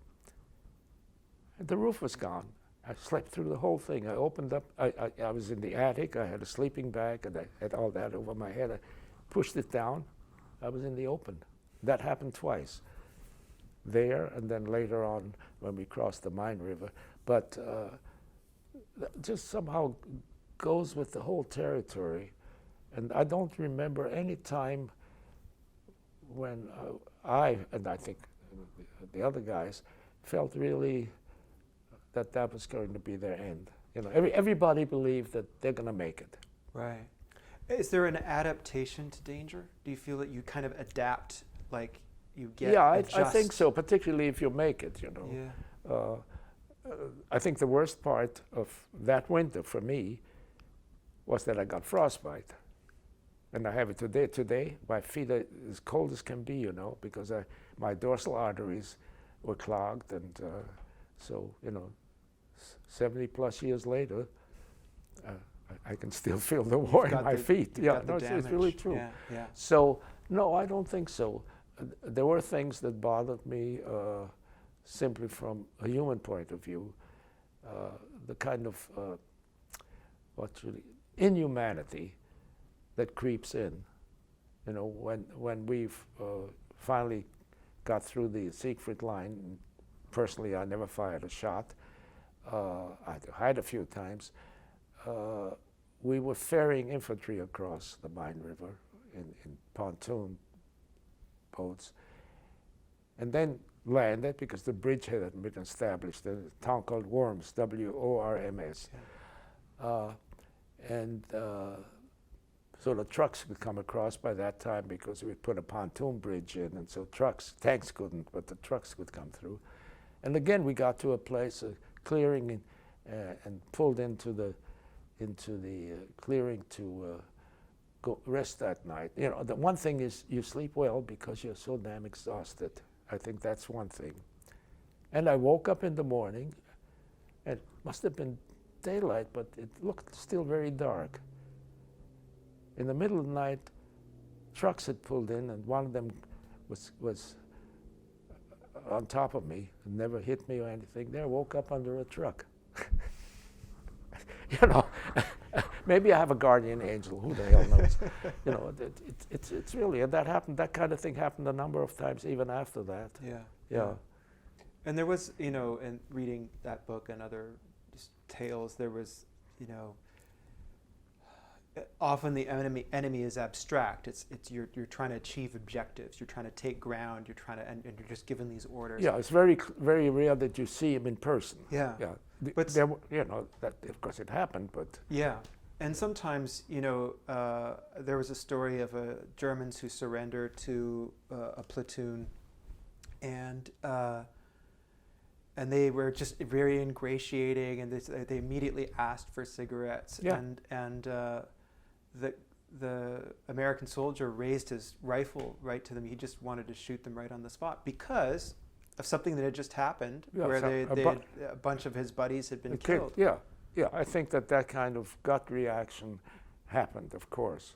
And the roof was gone. I slept through the whole thing. I opened up, I was in the attic, I had a sleeping bag, and I had all that over my head. I pushed it down, I was in the open. That happened twice. There, and then later on when we crossed the Main River. But just somehow goes with the whole territory. And I don't remember any time when I think the other guys, felt really that was going to be their end. You know, everybody believed that they're going to make it. Right. Is there an adaptation to danger? Do you feel that you kind of adapt, like you get I think so, particularly if you make it, you know. Yeah. I think the worst part of that winter for me was that I got frostbite. And I have it today. Today, my feet are as cold as can be, you know, because my dorsal arteries were clogged. And so, you know, 70 plus years later, I can still feel the war in my feet. Yeah, no, it's really true. Yeah, yeah. So, no, I don't think so. There were things that bothered me simply from a human point of view. The kind of inhumanity that creeps in. You know, when we've finally got through the Siegfried line, personally I never fired a shot. I had a few times. We were ferrying infantry across the Main River in pontoon boats, and then landed because the bridge had been established in a town called Worms, W-O-R-M-S. Yeah. So the trucks could come across by that time because we put a pontoon bridge in, and so tanks couldn't, but the trucks could come through. And again, we got to a place, clearing, and pulled into the clearing to go rest that night. You know, the one thing is you sleep well because you're so damn exhausted. I think that's one thing. And I woke up in the morning, and it must have been daylight, but it looked still very dark. In the middle of the night, trucks had pulled in, and one of them was on top of me, never hit me or anything. There, woke up under a truck. You know, maybe I have a guardian angel. Who the hell knows? You know, it's really, and that happened. That kind of thing happened a number of times, even after that. Yeah. Yeah. And there was, you know, in reading that book and other just tales, there was, you know, often the enemy is abstract. It's you're trying to achieve objectives. You're trying to take ground. You're trying to, and you're just given these orders. Yeah, it's very rare that you see him in person. Yeah. Yeah. But there, you know, that of course it happened, but yeah. And sometimes, you know, there was a story of Germans who surrendered to a platoon, and they were just very ingratiating, and they immediately asked for cigarettes. Yeah. And the American soldier raised his rifle right to them. He just wanted to shoot them right on the spot because of something that had just happened, where a bunch of his buddies had been killed. Yeah, yeah. I think that kind of gut reaction happened, of course,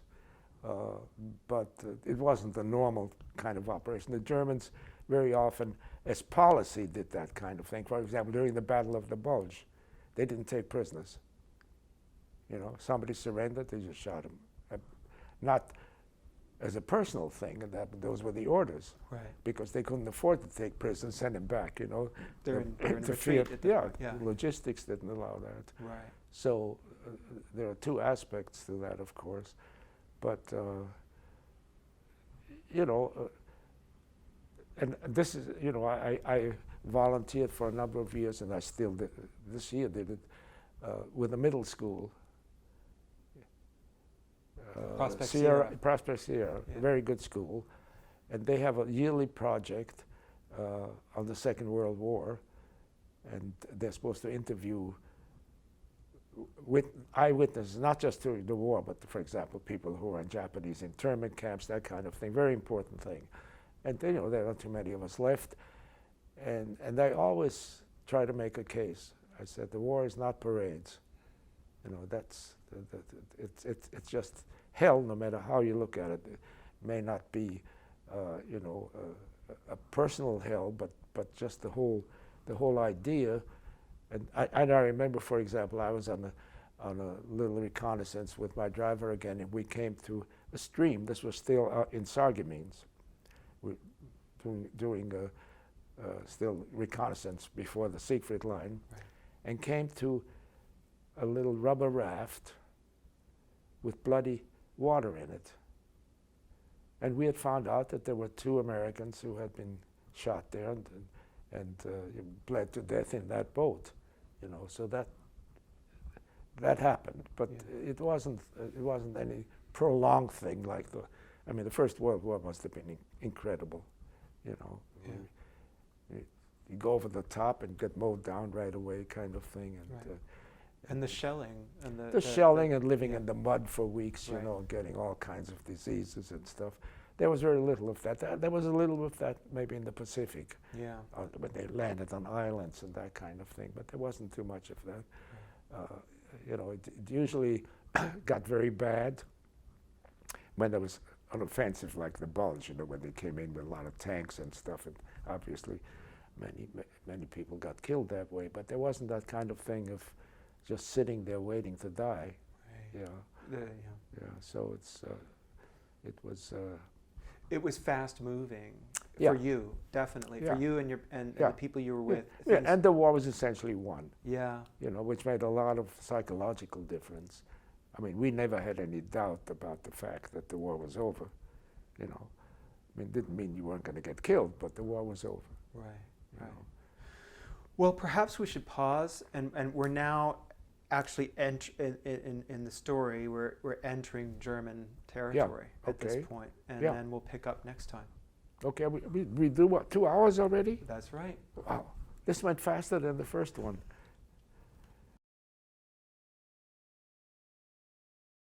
but it wasn't the normal kind of operation. The Germans very often, as policy, did that kind of thing. For example, during the Battle of the Bulge, they didn't take prisoners. You know, somebody surrendered, they just shot him. Not as a personal thing, and those were the orders. Right. Because they couldn't afford to take prisoners, send them back, you know. They're in retreat. Yeah, logistics didn't allow that. Right. So there are two aspects to that, of course. But, you know, and this is, you know, I volunteered for a number of years, and I still did, this year did it, with a middle school. Prospect Sierra, yeah. Very good school. And they have a yearly project on the Second World War, and they're supposed to interview eyewitnesses, not just during the war, but for example, people who are in Japanese internment camps, that kind of thing, very important thing. And you know, there are not too many of us left. And I always try to make a case. I said, the war is not parades. You know, it's just hell, no matter how you look at it. It may not be, you know, a personal hell, but just the whole idea. And I remember, for example, I was on a little reconnaissance with my driver again, and we came to a stream. This was still in Sarreguemines. We're doing still reconnaissance before the Siegfried line, right. And came to a little rubber raft with bloody water in it. And we had found out that there were 2 Americans who had been shot there and bled to death in that boat, you know. So that happened, but yeah. It wasn't any prolonged thing like the First World War must have been incredible, you know. Yeah. you go over the top and get mowed down right away, kind of thing. And Right. And the shelling and the shelling and living yeah. in the mud for weeks, you Right. know, getting all kinds of diseases and stuff. There was very little of that. There was a little of that maybe in the Pacific, Yeah. when they landed on islands and that kind of thing, but there wasn't too much of that. You know, it usually got very bad when there was an offensive like the Bulge, you know, when they came in with a lot of tanks and stuff, and obviously many people got killed that way, but there wasn't that kind of thing of just sitting there waiting to die. Right. Yeah. Yeah. Yeah, so It was fast moving Yeah. for you, definitely. Yeah. For you and and Yeah. the people you were with. yeah, Things- and the war was essentially won, yeah. you know, which made a lot of psychological difference. I mean, we never had any doubt about the fact that the war was over, you know. I mean, it didn't mean you weren't going to get killed, but the war was over. Right. you Right. know. Well, perhaps we should pause, and we're now actually in the story. We're entering German territory at okay. this point, and Yeah. then we'll pick up next time. Okay, we do what, 2 hours already? That's right. Wow, this went faster than the first one.